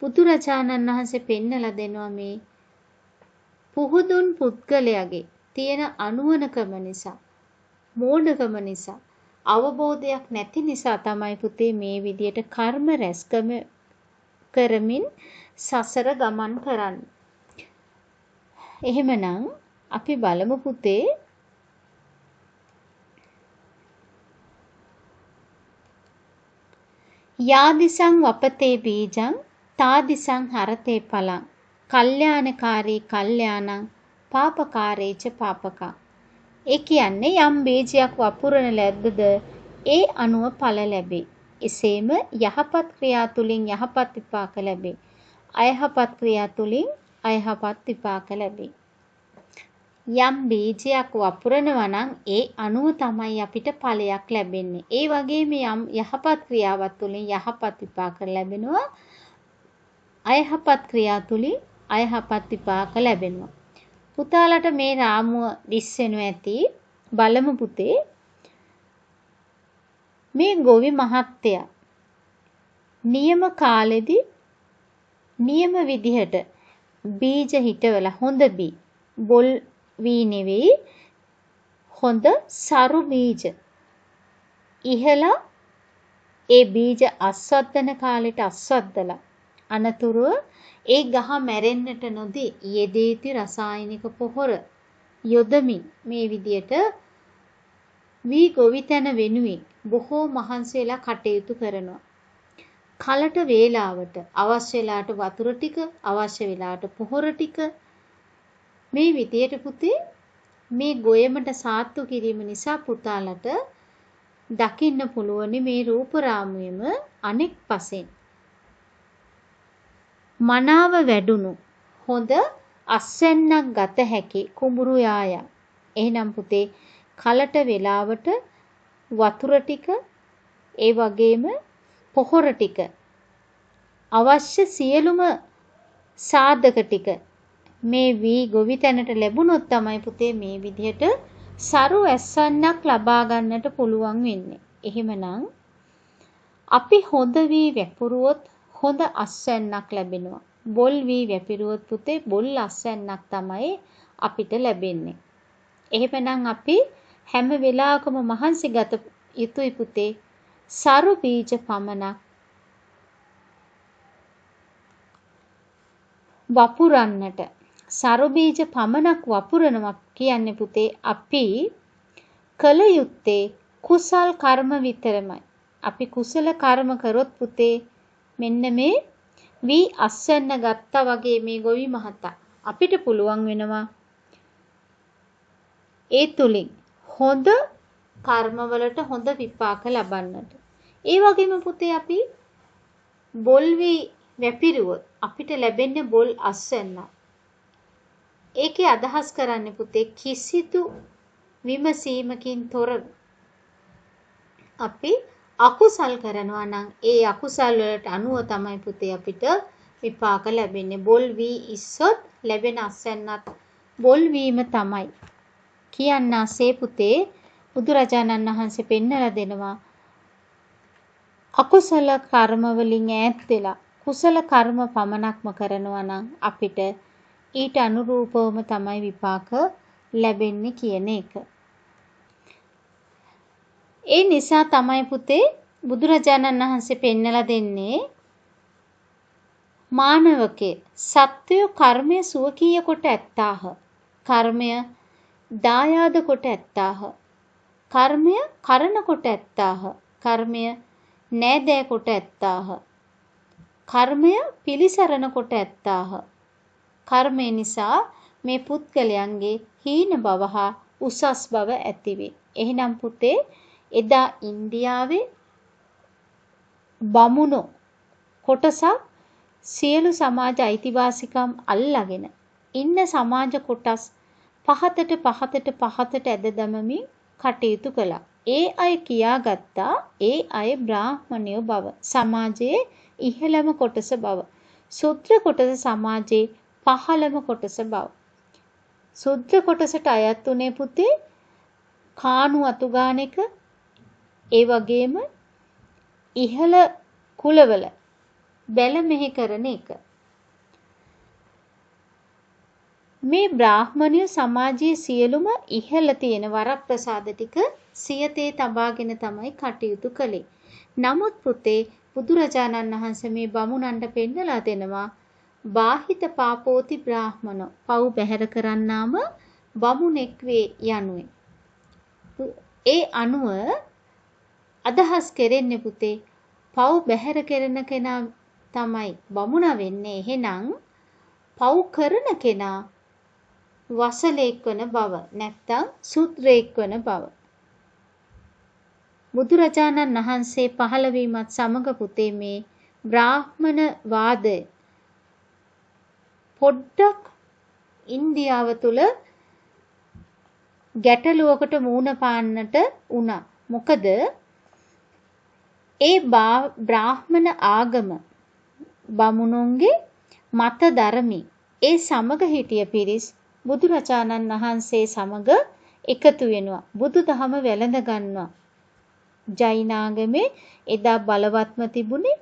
බුදුරජාණන් වහන්සේ පෙන්නලා දෙනවා මේ පුහුදුන් පුද්ගලයාගේ තියෙන අනුවණකම නිසා, මෝඩකම නිසා, අවබෝධයක් නැති නිසා තමයි පුතේ මේ විදියට කර්ම රැස් කරමින් සසර ගමන් කරන්නේ. එහෙමනම් අපි බලමු පුතේ යාදිසං වපතේ බීජං තාදිසං හරතේ පලං කල්යාණකාරී කල්යාණං පාපකාරේච පාපකං. ඒ කියන්නේ යම් බීජයක් වපුරන ලැබ්බද ඒ අනුව ඵල ලැබේ. එසේම යහපත් ක්‍රියා තුලින් යහපත් විපාක ලැබේ. අයහපත් ක්‍රියා තුලින් අයහපත් විපාක ලැබේ. යම් බීජයක් වපුරනවා නම් ඒ අනුව තමයි අපිට ඵලයක් ලැබෙන්නේ. ඒ වගේම යම් යහපත් ක්‍රියාවක් තුලින් යහපත් විපාක ලැබෙනවා. අයහපත් ක්‍රියා තුලින් අයහපත් විපාක ලැබෙනවා. පුතාලට මේ රාමුව දිස්සෙනු ඇති. බලමු පුතේ. මේ ගොවි මහත්තයා නියම කාලෙදී නියම විදිහට බීජ හිටවලා හොඳ බී බොල් වී නෙවෙයි හොඳ සරු බීජ ඉහලා ඒ බීජ අස්වද්දන කාලෙට අස්වද්දලා අනතුරුව ඒ ගහ මැරෙන්නට නොදී යෙදී යුතු රසායනික පොහොර යොදමින් මේ විදියට වී ගොවිතැන වෙනුවෙන් බොහෝ මහන්සි වෙලා කටයුතු කරනවා. කලට වේලාවට අවශ්‍ය වෙලාවට වතුර ටික අවශ්‍ය වෙලාවට පොහොර ටික මේ විදියට පුතේ මේ ගොයමට සාත්තු කිරීම නිසා පුතාලට දකින්න පුළුවන් මේ රූප රාමුවෙම අනෙක් පසෙන් මනාව වැඩුණු හොඳ අස්වැන්නක් ගත හැකි කුඹුරු යාය. එහෙනම් පුතේ කලට වේලාවට වතුර ටික ඒ වගේම පොහොර ටික අවශ්‍ය සියලුම සාධක ටික මේ වී ගොවිතැනට ලැබුණොත් තමයි පුතේ මේ විදිහට සරු ඇස්වන්නක් ලබා ගන්නට පුළුවන් වෙන්නේ. එහෙමනම් අපි හොඳ වී වැපුරුවොත් හොඳ අස්වැන්නක් ලැබෙනවා. බොල් වී වැපිරුවොත් පුතේ බොල් අස්වැන්නක් තමයි අපිට ලැබෙන්නේ. එහෙමනම් අපි හැම වෙලාවකම මහන්සි ගත යුතුයි පුතේ සරු බීජ පමණක් වපුරන්නට. සරු බීජ පමණක් වපුරනවා කියන්නේ පුතේ අපි කල යුත්තේ කුසල් කර්ම විතරමයි. අපි කුසල කර්ම කරොත් පුතේ මෙන්න මේ වී අස්වැන්න ගත්තා වගේ මේ ගොවි මහතා අපිට පුළුවන් වෙනවා ඒ තුලින් හොඳ කර්මවලට හොඳ විපාක ලබන්නට. ඒ වගේම පුතේ අපි බොල් වී වැපිරුවොත් අපිට ලැබෙන්නේ බොල් අස්වැන්න. ඒකේ අදහස් කරන්නේ පුතේ කිසිදු විමසීමකින් තොරව අපි අකුසල් කරනවා නම් ඒ අකුසල් වලට අනුව තමයි පුතේ අපිට විපාක ලැබෙන්නේ. බොල් වී ඉස්සොත් ලැබෙන අස්වැන්නත් බොල් වීම තමයි. කියන්නාසේ පුතේ බුදුරජාණන් වහන්සේ පෙන්වලා දෙනවා අකුසල කර්ම වලින් ඈත් වෙලා කුසල කර්ම පමණක්ම කරනවා නම් අපිට ඊට අනුරූපවම තමයි විපාක ලැබෙන්නේ කියන එක. ඒ නිසා තමයි පුතේ බුදුරජාණන් වහන්සේ පෙන්වලා දෙන්නේ මානවකේ සත්වය කර්මය සුවකීය කොට ඇත්තාහ. කර්මය දායාද කොට ඇත්තාහ. කර්මය කරන කොට ඇත්තාහ. කර්මය නෑදෑ කොට ඇත්තාහ. කර්මය පිළිසරණ කොට ඇත්තාහ. කර්මය නිසා මේ පුද්ගලයන්ගේ හීන බව හා උසස් බව ඇතිවේ. එහෙනම් පුතේ එදා ඉන්දියාවේ බමුණෝ කොටසක් සියලු සමාජ අයිතිවාසිකම් අල්ලාගෙන ඉන්න සමාජ කොටස් පහතට ඇද දමමින් කටයුතු කළා. ඒ අය කියාගත්තා ඒ අය බ්‍රාහ්මණයෝ බව. සමාජයේ ඉහළම කොටස බව. ශුද්‍ර කොටස සමාජයේ පහළම කොටස බව. ශුද්‍ර කොටසට අයත් උනේ පුතේ කාණු අතුගාන එක, ඒ වගේම ඉහළ කුලවල බැල මෙහෙ කරන එක. මේ බ්‍රාහ්මණය සමාජයේ සියලුම ඉහළ තියෙන වරප්‍රසාද ටික සියතේ තබාගෙන තමයි කටයුතු කළේ. නමුත් පුතේ බුදුරජාණන් වහන්සේ මේ බමුණන්ට පෙන්නලා දෙනවා බාහිත පාපෝති බ්‍රාහ්මනෝ පව් බැහැර කරන්නාම බමුණෙක් වේ යනුවෙන්. ඒ අනුව අදහස් කෙරෙන්නේ පුතේ පව් බැහැර කරන කෙනා තමයි බමුණ වෙන්නේ. එහෙනම් පව් කරන කෙනා වසලෙක් වන බව නැත්නම් සුත්‍රයෙක් වන බව. බුදුරජාණන් වහන්සේ පහළ වීමත් සමග පුතේ මේ බ්‍රාහ්මණ වාදය පොඩ්ඩක් ඉන්දියාව තුල ගැටලුවකට මුහුණ පාන්නට වුණා. මොකද ඒ බ්‍රාහ්මණ ආගම බමුණුන්ගේ මත ධර්මී ඒ සමග හිටිය පිරිස් බුදුරජාණන් වහන්සේ සමග එකතු වෙනවා. බුදුදහම වැළඳ ගන්නවා. ජෛනාගමේ එදා බලවත්ම තිබුණේ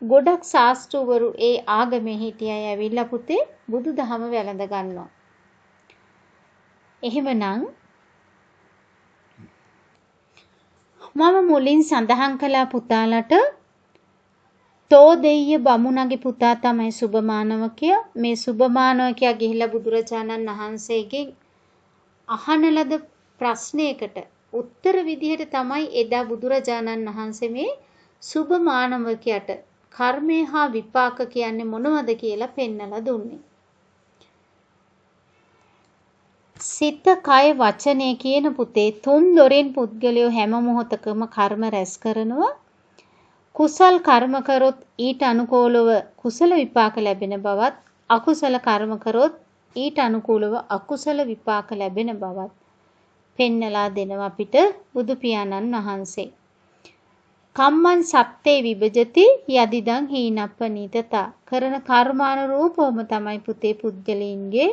ගොඩක් ශාස්ත්‍රවරු ඒ ආගමේ හිටිය අය ඇවිල්ලා පුතේ බුදුදහම වැළඳ ගන්නවා. එහෙමනම් මම මුලින් සඳහන් කළා පුතාලට තෝදෙය්‍ය බමුණගේ පුතා තමයි සුභමානවකයා. මේ සුභමානවකයා ගිහිලා බුදුරජාණන් වහන්සේගෙන් අහන ලද ප්‍රශ්නයකට උත්තර විදිහට තමයි එදා බුදුරජාණන් වහන්සේ මේ සුභමානවකයාට කර්මය හා විපාක කියන්නේ මොනවද කියලා පෙන්නලා දුන්නේ. සිත, කය, වචනය කියන පුතේ තුන් දොරෙන් පුද්ගලයෝ හැම මොහොතකම කර්ම රැස් කරනවා. කුසල් කර්ම කරොත් ඊට අනුකූලව කුසල විපාක ලැබෙන බවත්, අකුසල කර්ම කරොත් ඊට අනුකූලව අකුසල විපාක ලැබෙන බවත් පෙන්නලා දෙනවා අපිට බුදු පියාණන් වහන්සේ. කම්මං සත්තේ විභජති යදිදං හීනප්පනීතතා. කරන කර්මානුරූපවම තමයි පුතේ පුද්ගලයන්ගේ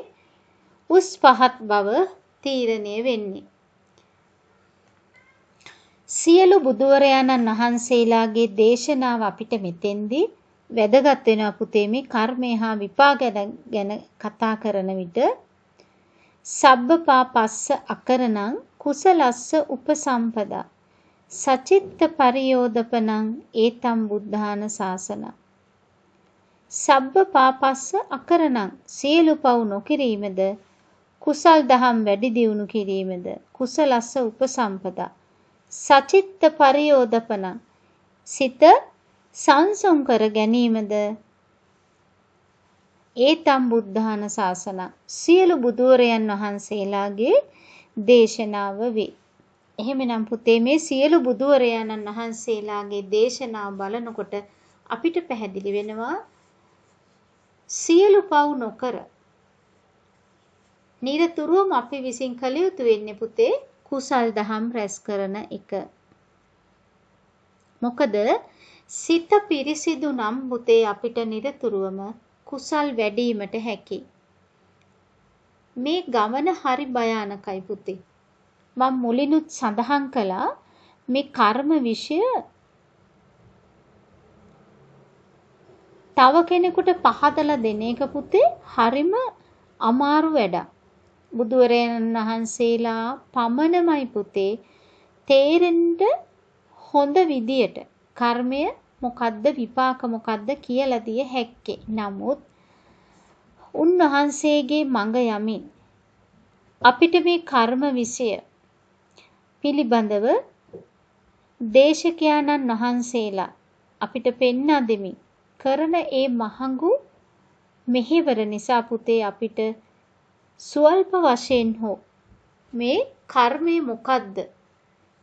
උස් පහත් බව තීරණය වෙන්නේ. සියලු බුදුවරයාණන් වහන්සේලාගේ දේශනාව අපිට මෙතෙන්දී වැදගත් වෙනවා පුතේ. මේ කර්මය හා විපාක ගැන කතා කරන විට සබ්බපාපස්ස අකරණං කුසලස්ස උපසම්පදා සචිත්ත පරියෝදපනං ඒතම් බුද්ධාන ශාසන. සබ්බ පාපස්ස අකරණං සියලු පව් නොකිරීමද කුසල් දහම් වැඩි දියුණු කිරීමද කුසලස්ස උපසම්පදා. සචිත්ත පරියෝදපනං සිත සංසුන් කර ගැනීමද ඒතම් බුද්ධාන ශාසන සියලු බුදුවරයන් වහන්සේලාගේ දේශනාව වේ. එහෙමනම් පුතේ මේ සියලු බුදුවරයන්න් වහන්සේලාගේ දේශනාව බලනකොට අපිට පැහැදිලි වෙනවා සියලු පව් නොකර නිරතුරුවම අපි විසින් කළ යුතු වෙන්නේ පුතේ කුසල් දහම් රැස් කරන එක. මොකද සිත පිරිසිදු නම් පුතේ අපිට නිරතුරුවම කුසල් වැඩිවීමට හැකි. මේ ගමන හරි භයානකයි පුතේ. මම මුලිනුත් සඳහන් කළා මේ කර්ම විෂය තව කෙනෙකුට පහදලා දෙන එක පුතේ හරිම අමාරු වැඩක්. බුදුරජාණන් වහන්සේලා පමණමයි පුතේ තේරෙන්න හොඳ විදියට කර්මය මොකද්ද විපාක මොකද්ද කියලා දිය හැක්කේ. නමුත් උන්වහන්සේගේ මඟ යමින් අපිට මේ කර්ම විෂය පිළිබඳව දේශකයන්න් වහන්සේලා අපිට පෙන්වා දෙමින් කරන ඒ මහඟු මෙහෙවර නිසා පුතේ අපිට ස්වල්ප වශයෙන් හෝ මේ කර්මය මොකද්ද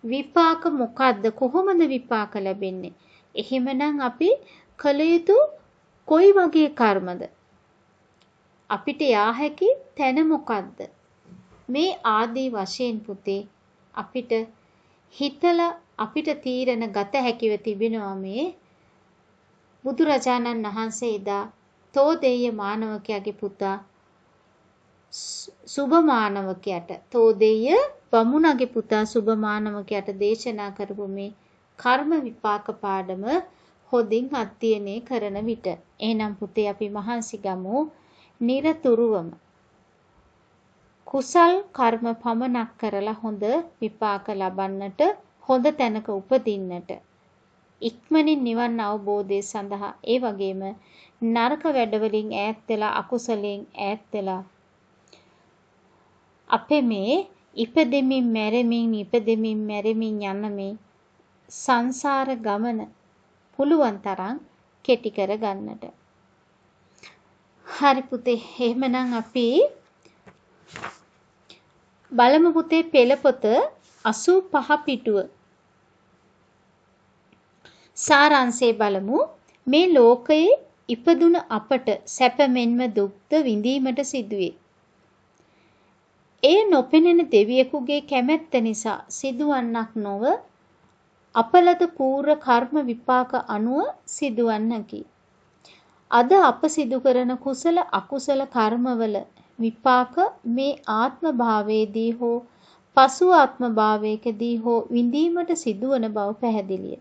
විපාක මොකද්ද කොහොමද විපාක ලැබෙන්නේ එහෙමනම් අපි කළ යුතු කොයි වගේ කර්මද අපිට යා හැකි තැන මොකද්ද මේ ආදී වශයෙන් පුතේ අපිට හිතලා අපිට තීරණ ගත හැකිව තිබෙනවා මේ බුදුරජාණන් වහන්සේ එදා තෝදෙය්‍ය මානවකයාගේ පුතා සුභ මානවකයාට තෝදෙය්‍ය බමුණගේ පුතා සුභ මානවකයාට දේශනා කරපු මේ කර්ම විපාක පාඩම හොඳින් අධ්‍යයනය කරන විට එහෙනම් පුතේ අපි මහන්සි ගමු නිරතුරුවම කුසල් කර්ම පමනක් කරලා හොඳ විපාක ලබන්නට හොඳ තැනක උපදින්නට ඉක්මනින් නිවන් අවබෝධය සඳහා ඒ වගේම නරක වැඩවලින් ඈත් වෙලා අකුසලයෙන් ඈත් වෙලා අපේ මේ ඉපදෙමින් මැරෙමින් යන මේ සංසාර ගමන පුළුවන් තරම් කෙටි කර ගන්නට. හරි පුතේ එහෙමනම් අපි බලමු පුතේ පෙළපොත 85 පිටුව සාරාංශය බලමු. මේ ලෝකයේ ඉපදුන අපට සැප මෙන්ම දුක්ද විඳීමට සිදුවේ. එය නොපෙනෙන දෙවියෙකුගේ කැමැත්ත නිසා සිදුවන්නක් නොව අපලද පූර්ව කර්ම විපාක අනුව සිදුවන්නකි. අද අප සිදු කරන කුසල අකුසල කර්මවල විපාක මේ ආත්ම භාවයේදී හෝ පසු ආත්ම භාවයකදී හෝ විඳීමට සිදුවන බව පැහැදිලිය.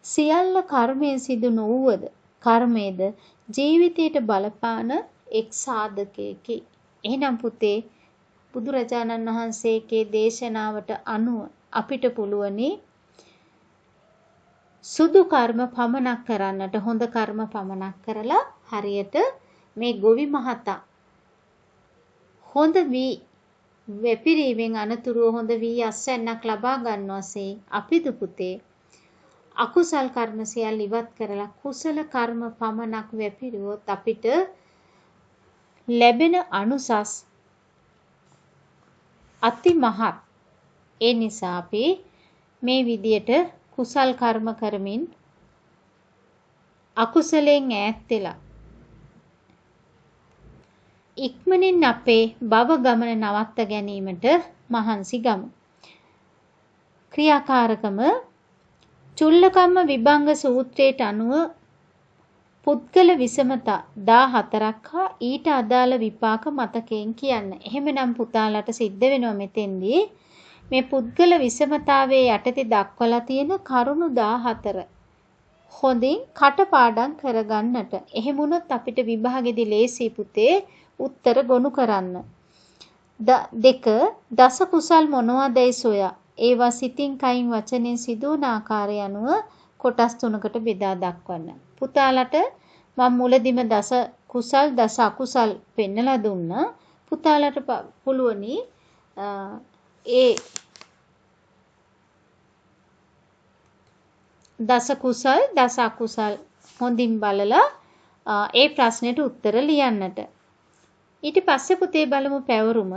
සියල්ල කර්මයෙන් සිදු නොවුවද කර්මයේද ජීවිතයට බලපාන එක් සාධකයකි. එහෙනම් පුතේ බුදුරජාණන් වහන්සේගේ දේශනාවට අනුව අපිට පුළුවනි සුදු කර්ම පමනක් කරන්නට හොඳ කර්ම පමනක් කරලා හරියට මේ ගොවි මහතා හොඳ වී වෙපිරීමෙන් අනතුරුව හොඳ වී අස්වැන්නක් ලබා ගන්නවාසේ අපිද පුතේ අකුසල් කර්ම සියල්ල ඉවත් කරලා කුසල කර්ම පමනක් වෙපිරුවොත් අපිට ලැබෙන අනුසස් අති මහත්. ඒ නිසා අපි මේ විදියට කුසල් කර්ම කරමින් අකුසලෙන් ඈත් වෙලා ඉක්මනින් අපේ භව ගමන නවත්ත ගැනීමට මහන්සි ගමු. ක්‍රියාකාරකම චුල්ලකම්ම විභංග සූත්‍රයට අනුව පුද්ගල විසමතා 14ක් හා ඊට අදාළ විපාක මතකයෙන් කියන්න. එහෙමනම් පුතාලට සිද්ධ වෙනවා මෙතෙන්දී මේ පුද්ගල විසමතාවේ යටතේ දක්වලා තියෙන කරුණු 14 හොඳින් කටපාඩම් කරගන්නට. එහෙම වුණොත් අපිට විභාගෙදී ලේසි පුතේ උත්තර ගොනු කරන්න. 2 දස කුසල් මොනවාදයි සොයා ඒවා සිතින් කයින් වචනෙන් සිදුවන ආකාරය අනුව කොටස් 3කට බෙදා දක්වන්න. පුතාලට මම මුලදිම දස කුසල් දස අකුසල් පෙන්නලා දුන්නා. පුතාලට පුළුවනි ඒ දස කුසල් දස අකුසල් හොඳින් බලලා ඒ ප්‍රශ්නෙට උත්තර ලියන්නට. ඊට පස්සේ පුතේ බලමු පැවරුම.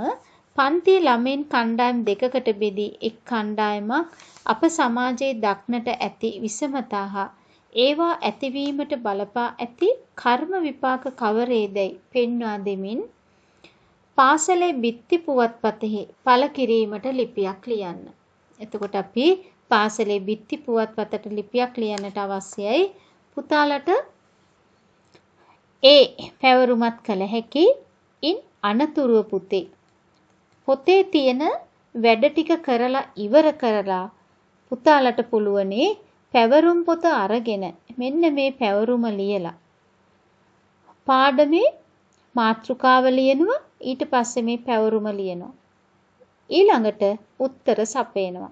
පන්තියේ ළමයින් කණ්ඩායම් දෙකකට බෙදී එක් කණ්ඩායමක් අප සමාජයේ දක්නට ඇති විෂමතා හා ඒවා ඇතිවීමට බලපා ඇති කර්ම විපාක කවරේදයි පෙන්වා දෙමින් පාසලේ බිත්ති පුවත්පතෙහි පළ කිරීමට ලිපියක් ලියන්න. එතකොට අපි පාසලේ බිත්ති පුවත්පතට ලිපියක් ලියන්නට අවශ්‍යයි. පුතාලට ඒ පැවරුමත් කළ හැකි. ඉන් අනතුරුව පුතේ පොතේ තියෙන වැඩ ටික කරලා ඉවර කරලා පුතාලට පුළුවනි පැවරුම් පොත අරගෙන මෙන්න මේ පැවරුම ලියලා පාඩමේ මාතෘකාව ලියනවා. ඊට පස්සේ මේ පැවරුම ලියනවා. ඊළඟට උත්තර සපයනවා.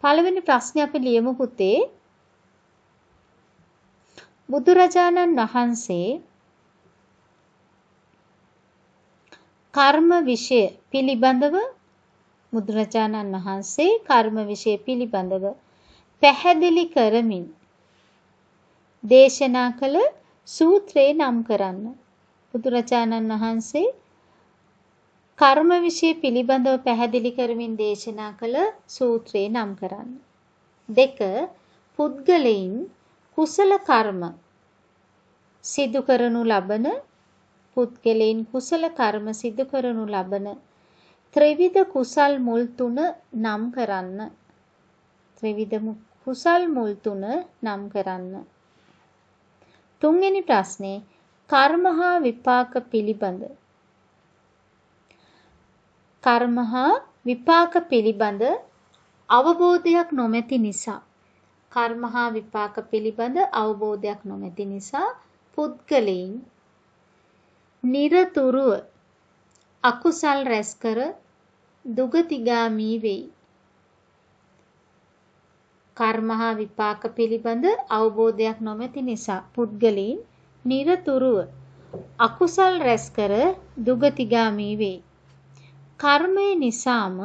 පළවෙනි ප්‍රශ්නේ අපි ලියමු පුතේ. බුදුරජාණන් වහන්සේ කර්ම විෂය පිළිබඳව පැහැදිලි කරමින් දේශනා කළ සූත්‍රේ නම් කරන්න. බුදුරජාණන් වහන්සේ කර්ම විෂය පිළිබඳව පැහැදිලි කරමින් දේශනා කළ සූත්‍රේ නම් කරන්න. 2. පුද්ගලයන් කුසල කර්ම සිදු කරනු ලබන ත්‍රිවිධ කුසල් මුල් 3 නම් කරන්න. තුන්වෙනි ප්‍රශ්නේ කර්ම හා විපාක පිළිබඳ අවබෝධයක් නොමැති නිසා පුද්ගලයන් නිරතුරුව අකුසල් රැස් කර දුගතිගාමී වෙයි. කර්ම හා විපාක පිළිබඳ අවබෝධයක් නොමැති නිසා පුද්ගලයන් නිරතුරුව අකුසල් රැස් කර දුගතිගාමී වෙයි. කර්මය නිසාම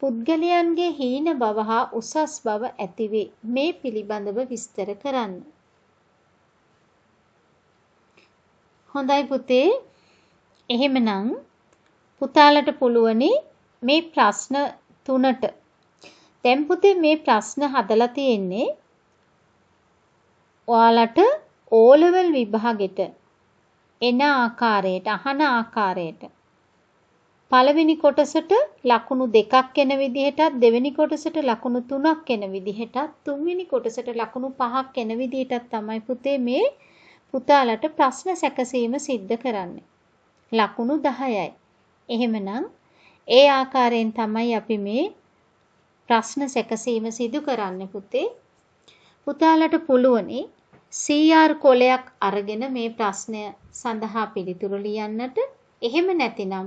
පුද්ගලයන්ගේ හීන බව හා උසස් බව ඇතිවේ. මේ පිළිබඳව විස්තර කරන්න. හොඳයි පුතේ. එහෙමනම් පුතාලට පුළුවනි මේ ප්‍රශ්න 3ට. දැන් පුතේ මේ ප්‍රශ්න හදලා තියෙන්නේ ඔයාලට O level විභාගෙට එන ආකාරයට, අහන ආකාරයට. පළවෙනි කොටසට ලකුණු 2ක් එන විදිහටත්, දෙවෙනි කොටසට ලකුණු 3ක් එන විදිහටත්, තුන්වෙනි කොටසට ලකුණු 5ක් එන විදිහටත් තමයි පුතේ මේ පුතාලට ප්‍රශ්න සැකසීම සිද්ධ කරන්නේ. ලකුණු 10යි. එහෙමනම් ඒ ආකාරයෙන් තමයි අපි මේ ප්‍රශ්න සැකසීම සිදු කරන්නේ පුතේ. පුතාලට පුළුවනි CR කොලයක් අරගෙන මේ ප්‍රශ්නය සඳහා පිළිතුරු ලියන්නට. එහෙම නැතිනම්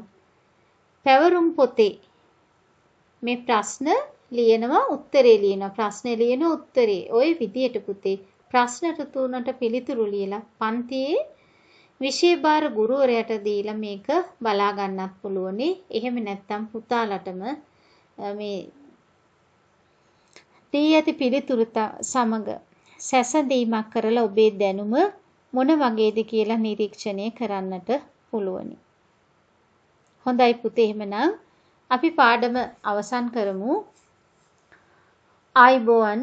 පැවරුම් පොතේ මේ ප්‍රශ්න ලියනවා, උත්තරේ ලියනවා, ප්‍රශ්නේ ලියන උත්තරේ. ওই විදියට පුතේ ප්‍රශ්න 3ට පිළිතුරු ලියලා පන්තියේ විෂය භාර ගුරුවරයාට දීලා මේක බලා ගන්නත් පුළුවනි. එහෙම නැත්නම් පුතාලටම මේ දී ඇති පිළිතුරු සමග සැසඳීමක් කරලා ඔබේ දැනුම මොන වගේද කියලා නිරීක්ෂණය කරන්නට පුළුවනි. හොඳයි පුතේ. එහෙමනම් අපි පාඩම අවසන් කරමු. ආයිබෝවන්